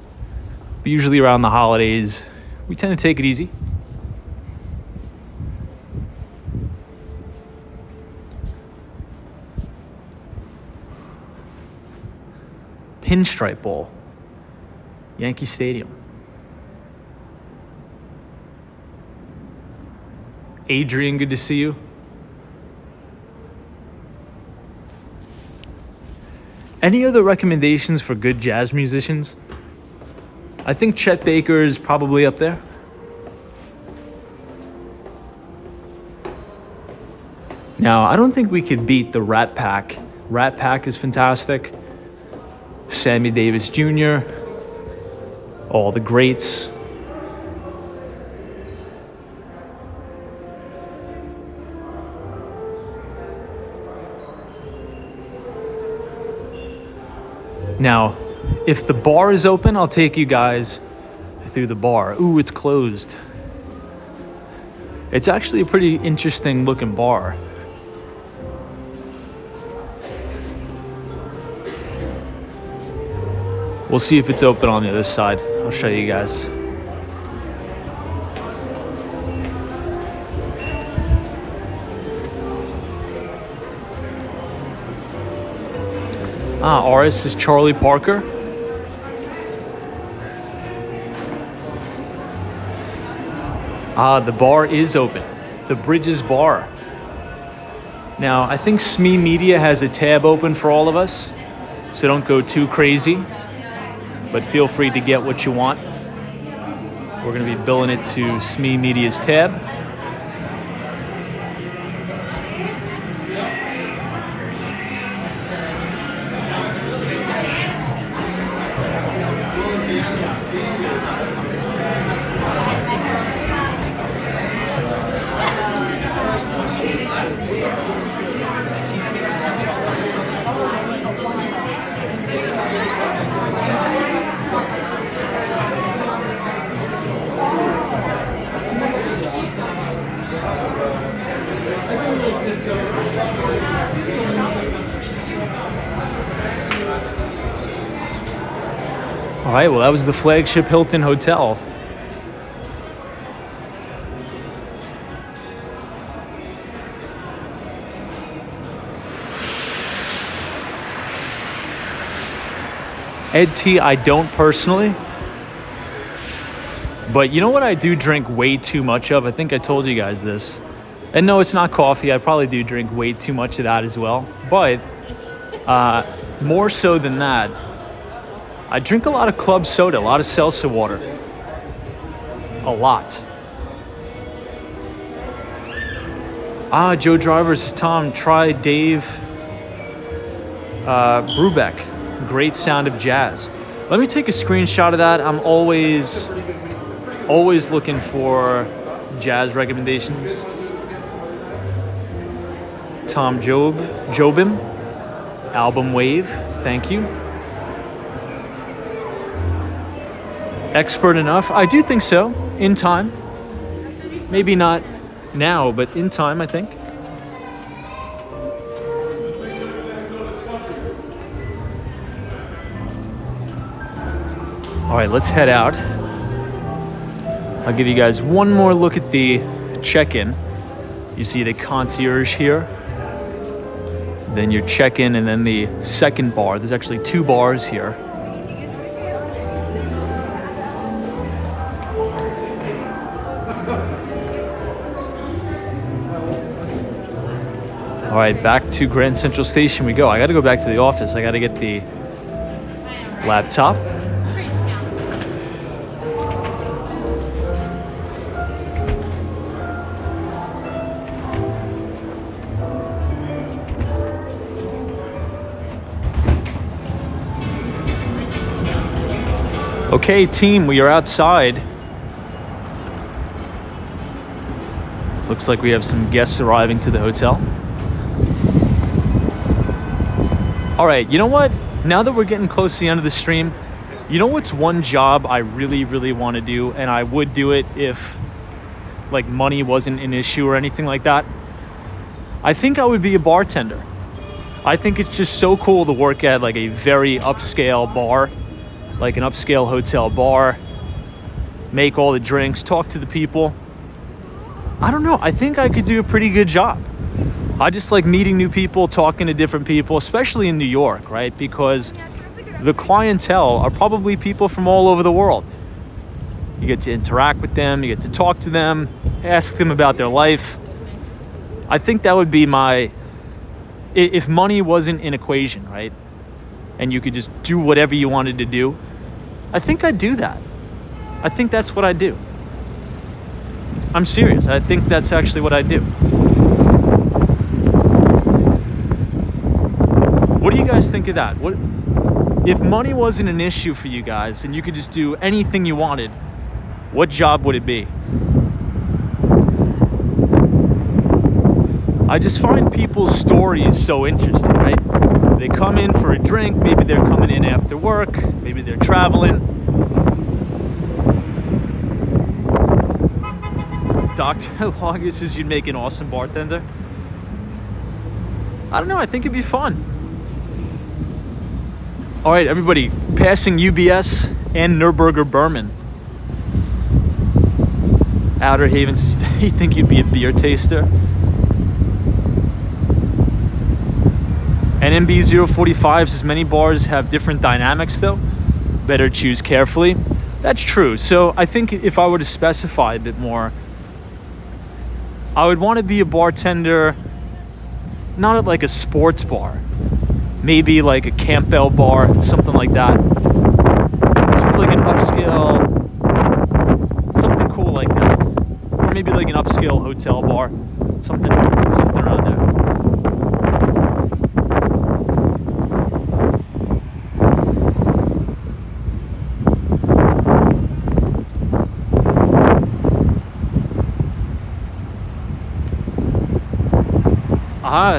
but usually around the holidays, we tend to take it easy. Pinstripe Bowl, Yankee Stadium. Adrian, good to see you. Any other recommendations for good jazz musicians? I think Chet Baker is probably up there. Now, I don't think we could beat the Rat Pack. Rat Pack is fantastic. Sammy Davis Jr., all the greats. Now, if the bar is open, I'll take you guys through the bar. Ooh, it's closed. It's actually a pretty interesting looking bar. We'll see if it's open on the other side. I'll show you guys. Artist is Charlie Parker. The bar is open. The Bridges Bar. Now, I think SME Media has a tab open for all of us, so don't go too crazy, but feel free to get what you want. We're going to be billing it to SME Media's tab. All right, well, that was the flagship Hilton Hotel. Ed T, I don't personally. But you know what I do drink way too much of? I think I told you guys this. And no, it's not coffee. I probably do drink way too much of that as well. But more so than that, I drink a lot of club soda, a lot of seltzer water. A lot. Joe Driver says, Tom, try Dave Brubeck. Great sound of jazz. Let me take a screenshot of that. I'm always looking for jazz recommendations. Tom Jobim, Album Wave, thank you. Expert enough? I do think so, in time. Maybe not now, but in time, I think. All right, let's head out. I'll give you guys one more look at the check-in. You see the concierge here. Then your check-in and then the second bar. There's actually 2 bars here. All right, back to Grand Central Station we go. I got to go back to the office. I got to get the laptop. Okay, team, we are outside. Looks like we have some guests arriving to the hotel. All right, you know what? Now that we're getting close to the end of the stream, you know what's one job I really, really want to do, and I would do it if like money wasn't an issue or anything like that? I think I would be a bartender. I think it's just so cool to work at like a very upscale bar, like an upscale hotel bar, make all the drinks, talk to the people. I don't know. I think I could do a pretty good job. I just like meeting new people, talking to different people, especially in New York, right? Because the clientele are probably people from all over the world. You get to interact with them, you get to talk to them, ask them about their life. I think that would be if money wasn't an equation, right? And you could just do whatever you wanted to do, I think I'd do that. I think that's what I'd do. I'm serious. I think that's actually what I'd do. What do you guys think of that? What if money wasn't an issue for you guys and you could just do anything you wanted? What job would it be? I just find people's stories so interesting, right? They come in for a drink, maybe they're coming in after work, maybe they're traveling. Dr. Longest says you'd make an awesome bartender. I don't know, I think it'd be fun. All right, everybody, passing UBS and Nürburger Berman. Outer Haven says you think you'd be a beer taster. NMB045 says many bars have different dynamics though. Better choose carefully. That's true. So I think if I were to specify a bit more, I would want to be a bartender, not at like a sports bar, maybe like a Campbell bar, something like that. Sort of like an upscale, something cool like that. Or maybe like an upscale hotel bar, something around there.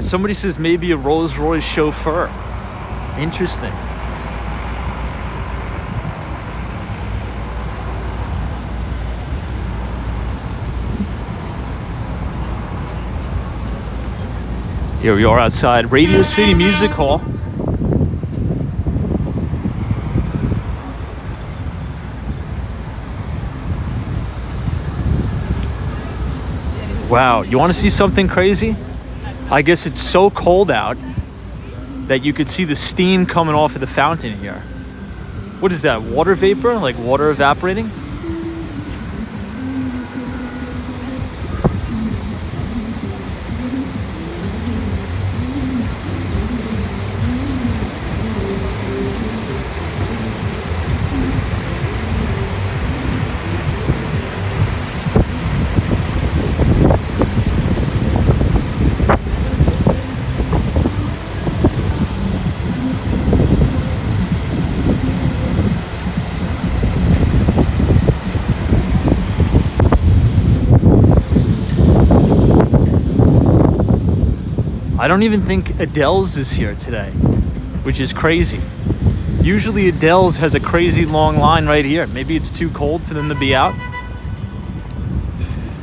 Somebody says maybe a Rolls-Royce chauffeur. Interesting. Here we are outside Radio City Music Hall. Wow, you want to see something crazy? I guess it's so cold out that you could see the steam coming off of the fountain here. What is that, water vapor? Like water evaporating? I don't even think Adele's is here today, which is crazy. Usually Adele's has a crazy long line right here. Maybe it's too cold for them to be out.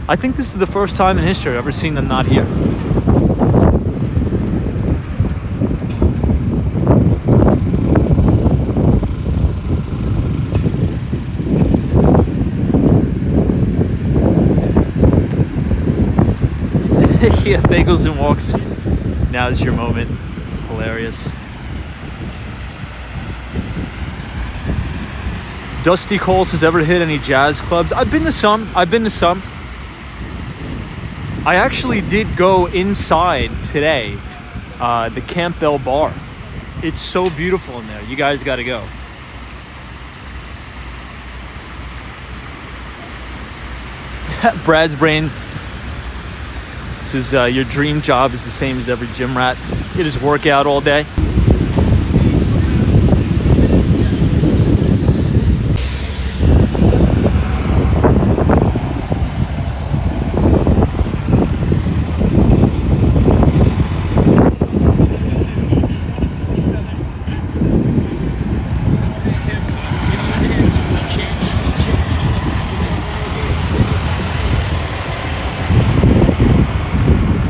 I think this is the first time in history I've ever seen them not here. Yeah, bagels and walks. Now's your moment. Hilarious. Dusty Coles has ever hit any jazz clubs? I've been to some. I actually did go inside today, the Campbell Bar. It's so beautiful in there. You guys got to go. Brad's brain. This is your dream job is the same as every gym rat. You just work out all day.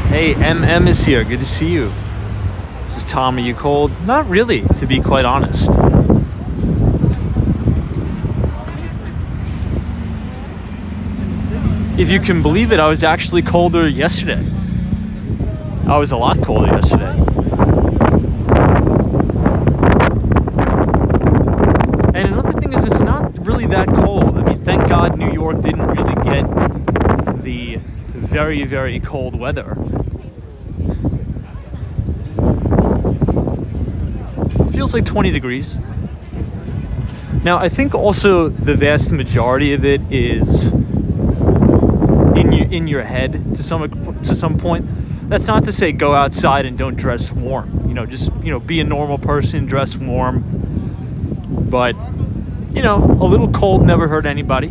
Hey, MM is here. Good to see you. This is Tom. Are you cold? Not really, to be quite honest. If you can believe it, I was actually colder yesterday. I was a lot colder yesterday. And another thing is, it's not really that cold. I mean, thank God New York didn't really get the very, very cold weather. Feels like 20 degrees. Now, I think also the vast majority of it is in your head to some point. That's not to say go outside and don't dress warm. Just be a normal person, dress warm. But a little cold never hurt anybody.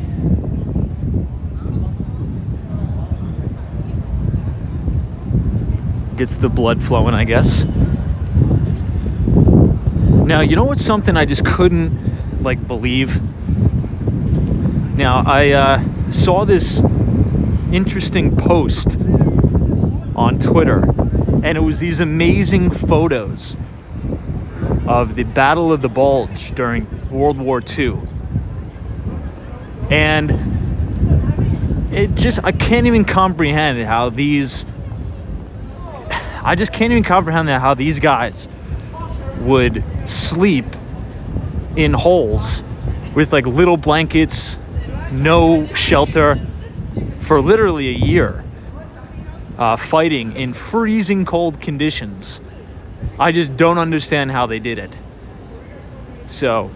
Gets the blood flowing, I guess. Now, you know what's something I just couldn't, believe? Now, I saw this interesting post on Twitter, and it was these amazing photos of the Battle of the Bulge during World War II. And I can't even comprehend how these guys would sleep in holes with little blankets, no shelter, for literally a year, fighting in freezing cold conditions. I just don't understand how they did it. So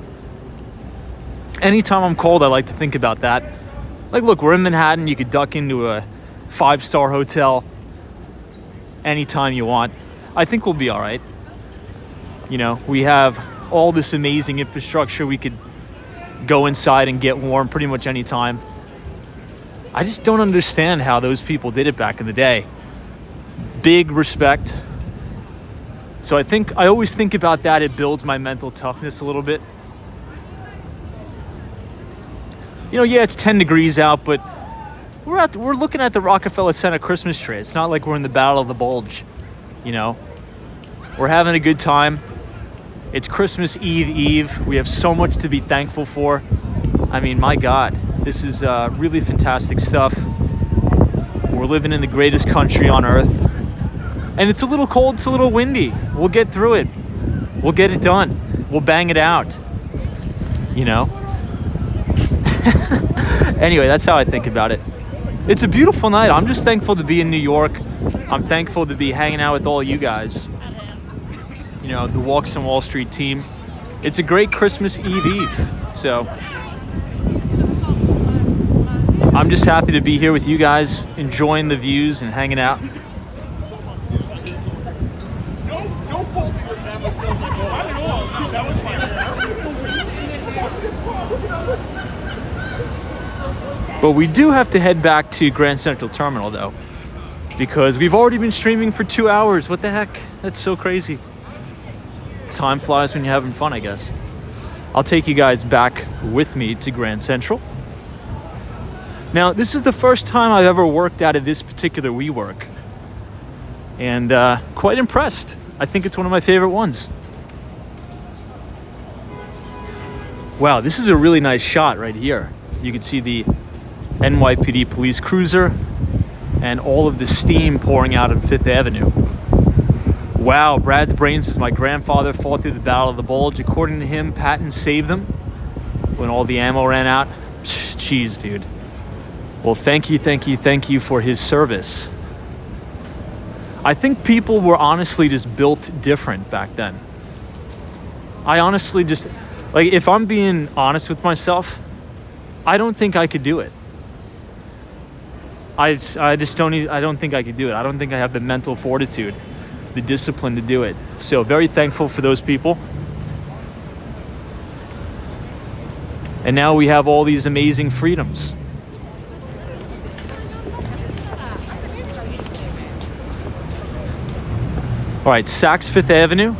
anytime I'm cold, I like to think about that. Look, we're in Manhattan. You could duck into a 5-star hotel anytime you want. I think we'll be all right. We have all this amazing infrastructure. We could go inside and get warm pretty much any time. I just don't understand how those people did it back in the day. Big respect. So I always think about that. It builds my mental toughness a little bit. Yeah, it's 10 degrees out, but we're looking at the Rockefeller Center Christmas tree. It's not like we're in the Battle of the Bulge. We're having a good time. It's Christmas Eve. We have so much to be thankful for. I mean, my God, this is really fantastic stuff. We're living in the greatest country on earth. And it's a little cold, it's a little windy. We'll get through it. We'll get it done. We'll bang it out. Anyway, that's how I think about it. It's a beautiful night. I'm just thankful to be in New York. I'm thankful to be hanging out with all you guys. The Walks on Wall Street team. It's a great Christmas Eve. So I'm just happy to be here with you guys, enjoying the views and hanging out. But we do have to head back to Grand Central Terminal, though. because we've already been streaming for 2 hours. What the heck? That's so crazy. Time flies when you're having fun, I guess. I'll take you guys back with me to Grand Central. Now, this is the first time I've ever worked out of this particular WeWork, and quite impressed. I think it's one of my favorite ones. Wow, this is a really nice shot right here. You can see the NYPD police cruiser and all of the steam pouring out on 5th Avenue. Wow, Brad's brain says my grandfather fought through the Battle of the Bulge. According to him, Patton saved them when all the ammo ran out. Jeez, dude. Well, thank you for his service. I think people were honestly just built different back then. I honestly just, like, if I'm being honest with myself, I don't think I could do it. I don't think I could do it. I don't think I have the mental fortitude, the discipline to do it. So very thankful for those people. And now we have all these amazing freedoms. All right, Saks Fifth Avenue.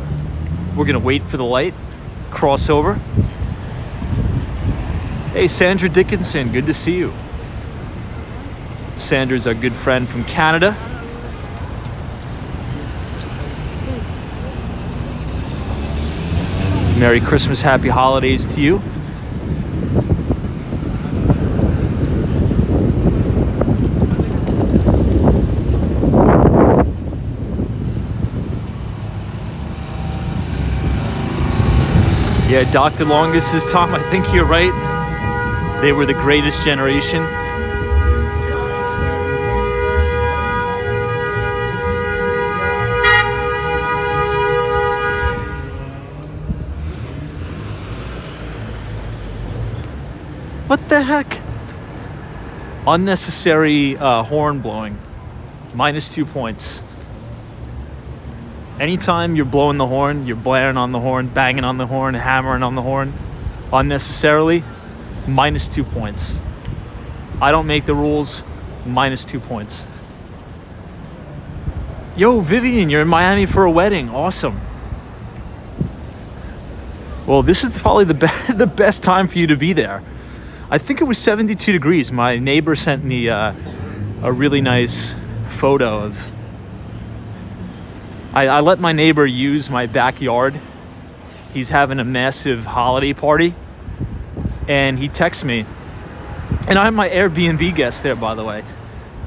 We're gonna wait for the light, cross over. Hey, Sandra Dickinson, good to see you. Sandra's our good friend from Canada. Merry Christmas, happy holidays to you. Yeah, Dr. Longus says, Tom, I think you're right. They were the greatest generation. What the heck? Unnecessary horn blowing. -2 points. Anytime you're blowing the horn, you're blaring on the horn, banging on the horn, hammering on the horn unnecessarily, -2 points. I don't make the rules, -2 points. Yo, Vivian, you're in Miami for a wedding. Awesome. Well, this is probably the best time for you to be there. I think it was 72 degrees. My neighbor sent me a really nice photo of... I let my neighbor use my backyard. He's having a massive holiday party. And he texts me. And I'm my Airbnb guest there, by the way.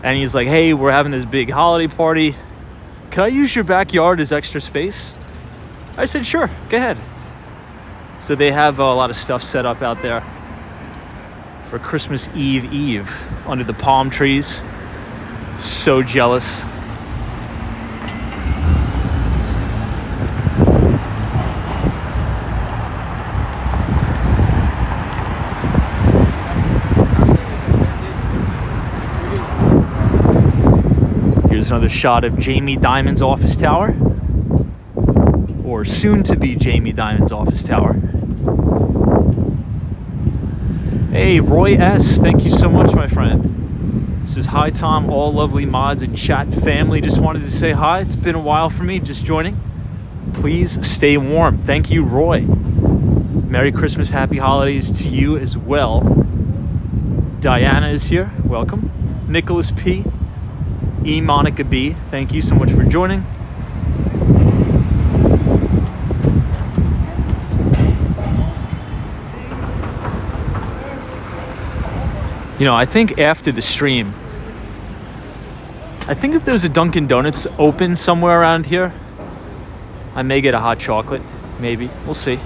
And he's like, hey, we're having this big holiday party. Can I use your backyard as extra space? I said, sure, go ahead. So they have a lot of stuff set up out there for Christmas Eve under the palm trees. So jealous. Here's another shot of Jamie Dimon's office tower, or soon to be Jamie Dimon's office tower. Hey, Roy S., thank you so much, my friend. This is hi, Tom, all lovely mods and chat family. Just wanted to say hi. It's been a while for me, just joining. Please stay warm. Thank you, Roy. Merry Christmas, happy holidays to you as well. Diana is here. Welcome. Nicholas P. E. Monica B. Thank you so much for joining. You know, I think after the stream, I think if there's a Dunkin' Donuts open somewhere around here, I may get a hot chocolate. Maybe. We'll see.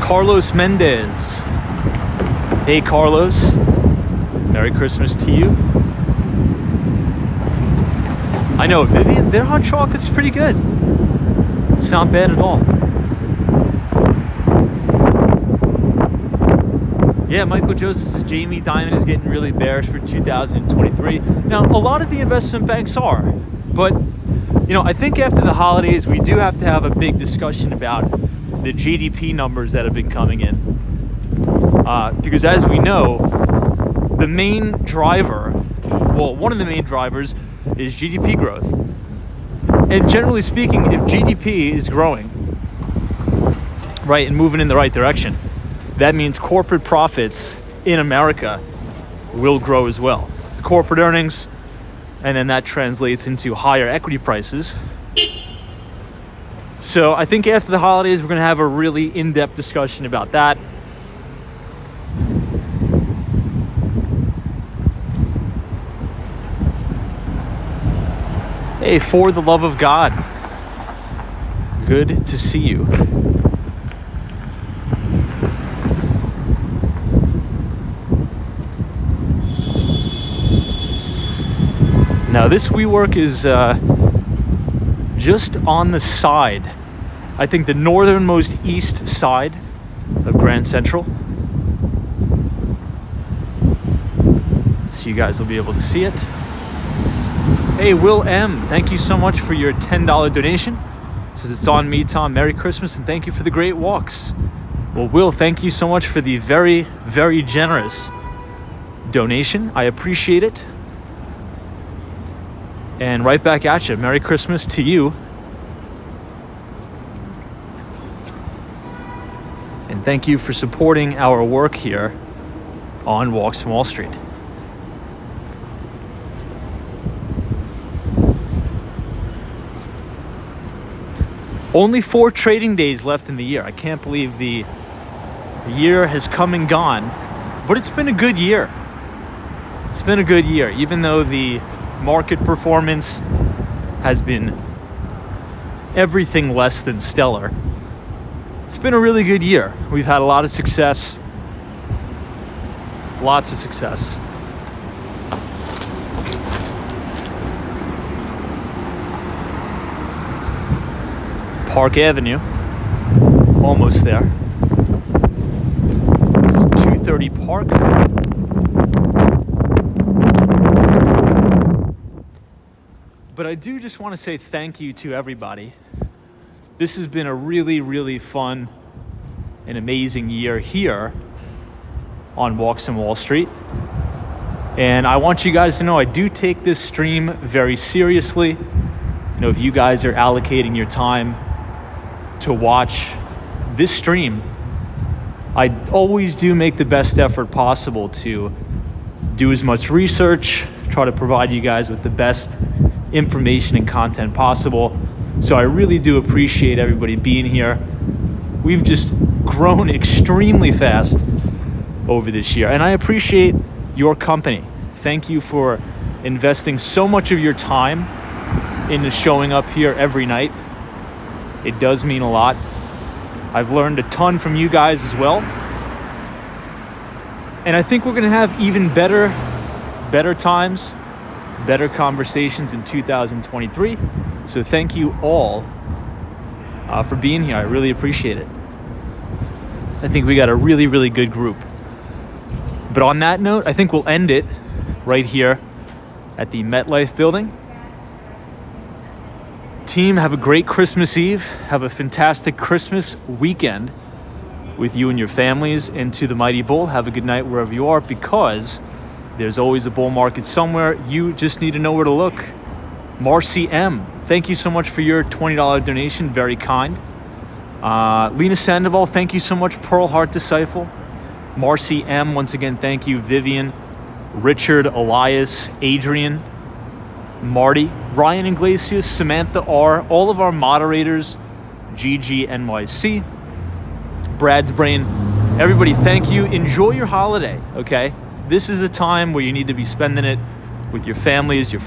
Carlos Mendez. Hey, Carlos. Merry Christmas to you. I know, Vivian, their hot chocolate's pretty good. It's not bad at all. Yeah, Michael Joseph's Jamie Dimon is getting really bearish for 2023. Now, a lot of the investment banks are, but I think after the holidays, we do have to have a big discussion about the GDP numbers that have been coming in. Because as we know, the main driver, well, one of the main drivers is GDP growth. And generally speaking, if GDP is growing, right, and moving in the right direction, that means corporate profits in America will grow as well. Corporate earnings, and then that translates into higher equity prices. So I think after the holidays, we're going to have a really in-depth discussion about that. Hey, for the love of God, good to see you. Now this WeWork is just on the side, I think the northernmost east side of Grand Central. So you guys will be able to see it. Hey, Will M, thank you so much for your $10 donation. Says it's on me, Tom. Merry Christmas and thank you for the great walks. Well, Will, thank you so much for the very, very generous donation. I appreciate it. And right back at you. Merry Christmas to you. And thank you for supporting our work here on Walks from Wall Street. Only 4 trading days left in the year. I can't believe the year has come and gone, but it's been a good year. It's been a good year, even though the market performance has been everything less than stellar. It's been a really good year. We've had a lot of success. Lots of success. Park Avenue, almost there. This is 230 Park. But I do just want to say thank you to everybody. This has been a really, really fun and amazing year here on Walks on Wall Street. And I want you guys to know I do take this stream very seriously. If you guys are allocating your time to watch this stream, I always do make the best effort possible to do as much research, try to provide you guys with the best information and content possible. So I really do appreciate everybody being here. We've just grown extremely fast over this year, and I appreciate your company. Thank you for investing so much of your time into showing up here every night. It does mean a lot. I've learned a ton from you guys as well. And I think we're going to have even better times, better conversations in 2023. So thank you all for being here. I really appreciate it. I think we got a really, really good group. But on that note, I think we'll end it right here at the MetLife building. Team, have a great Christmas Eve. Have a fantastic Christmas weekend with you and your families. And to the Mighty Bull, have a good night wherever you are, because there's always a bull market somewhere. You just need to know where to look. Marcy M, thank you so much for your $20 donation. Very kind. Lena Sandoval, thank you so much. Pearl Heart Disciple. Marcy M, once again, thank you. Vivian, Richard, Elias, Adrian, Marty, Ryan Iglesias, Samantha R, all of our moderators, GGNYC, Brad's Brain, everybody, thank you. Enjoy your holiday, okay? This is a time where you need to be spending it with your families, your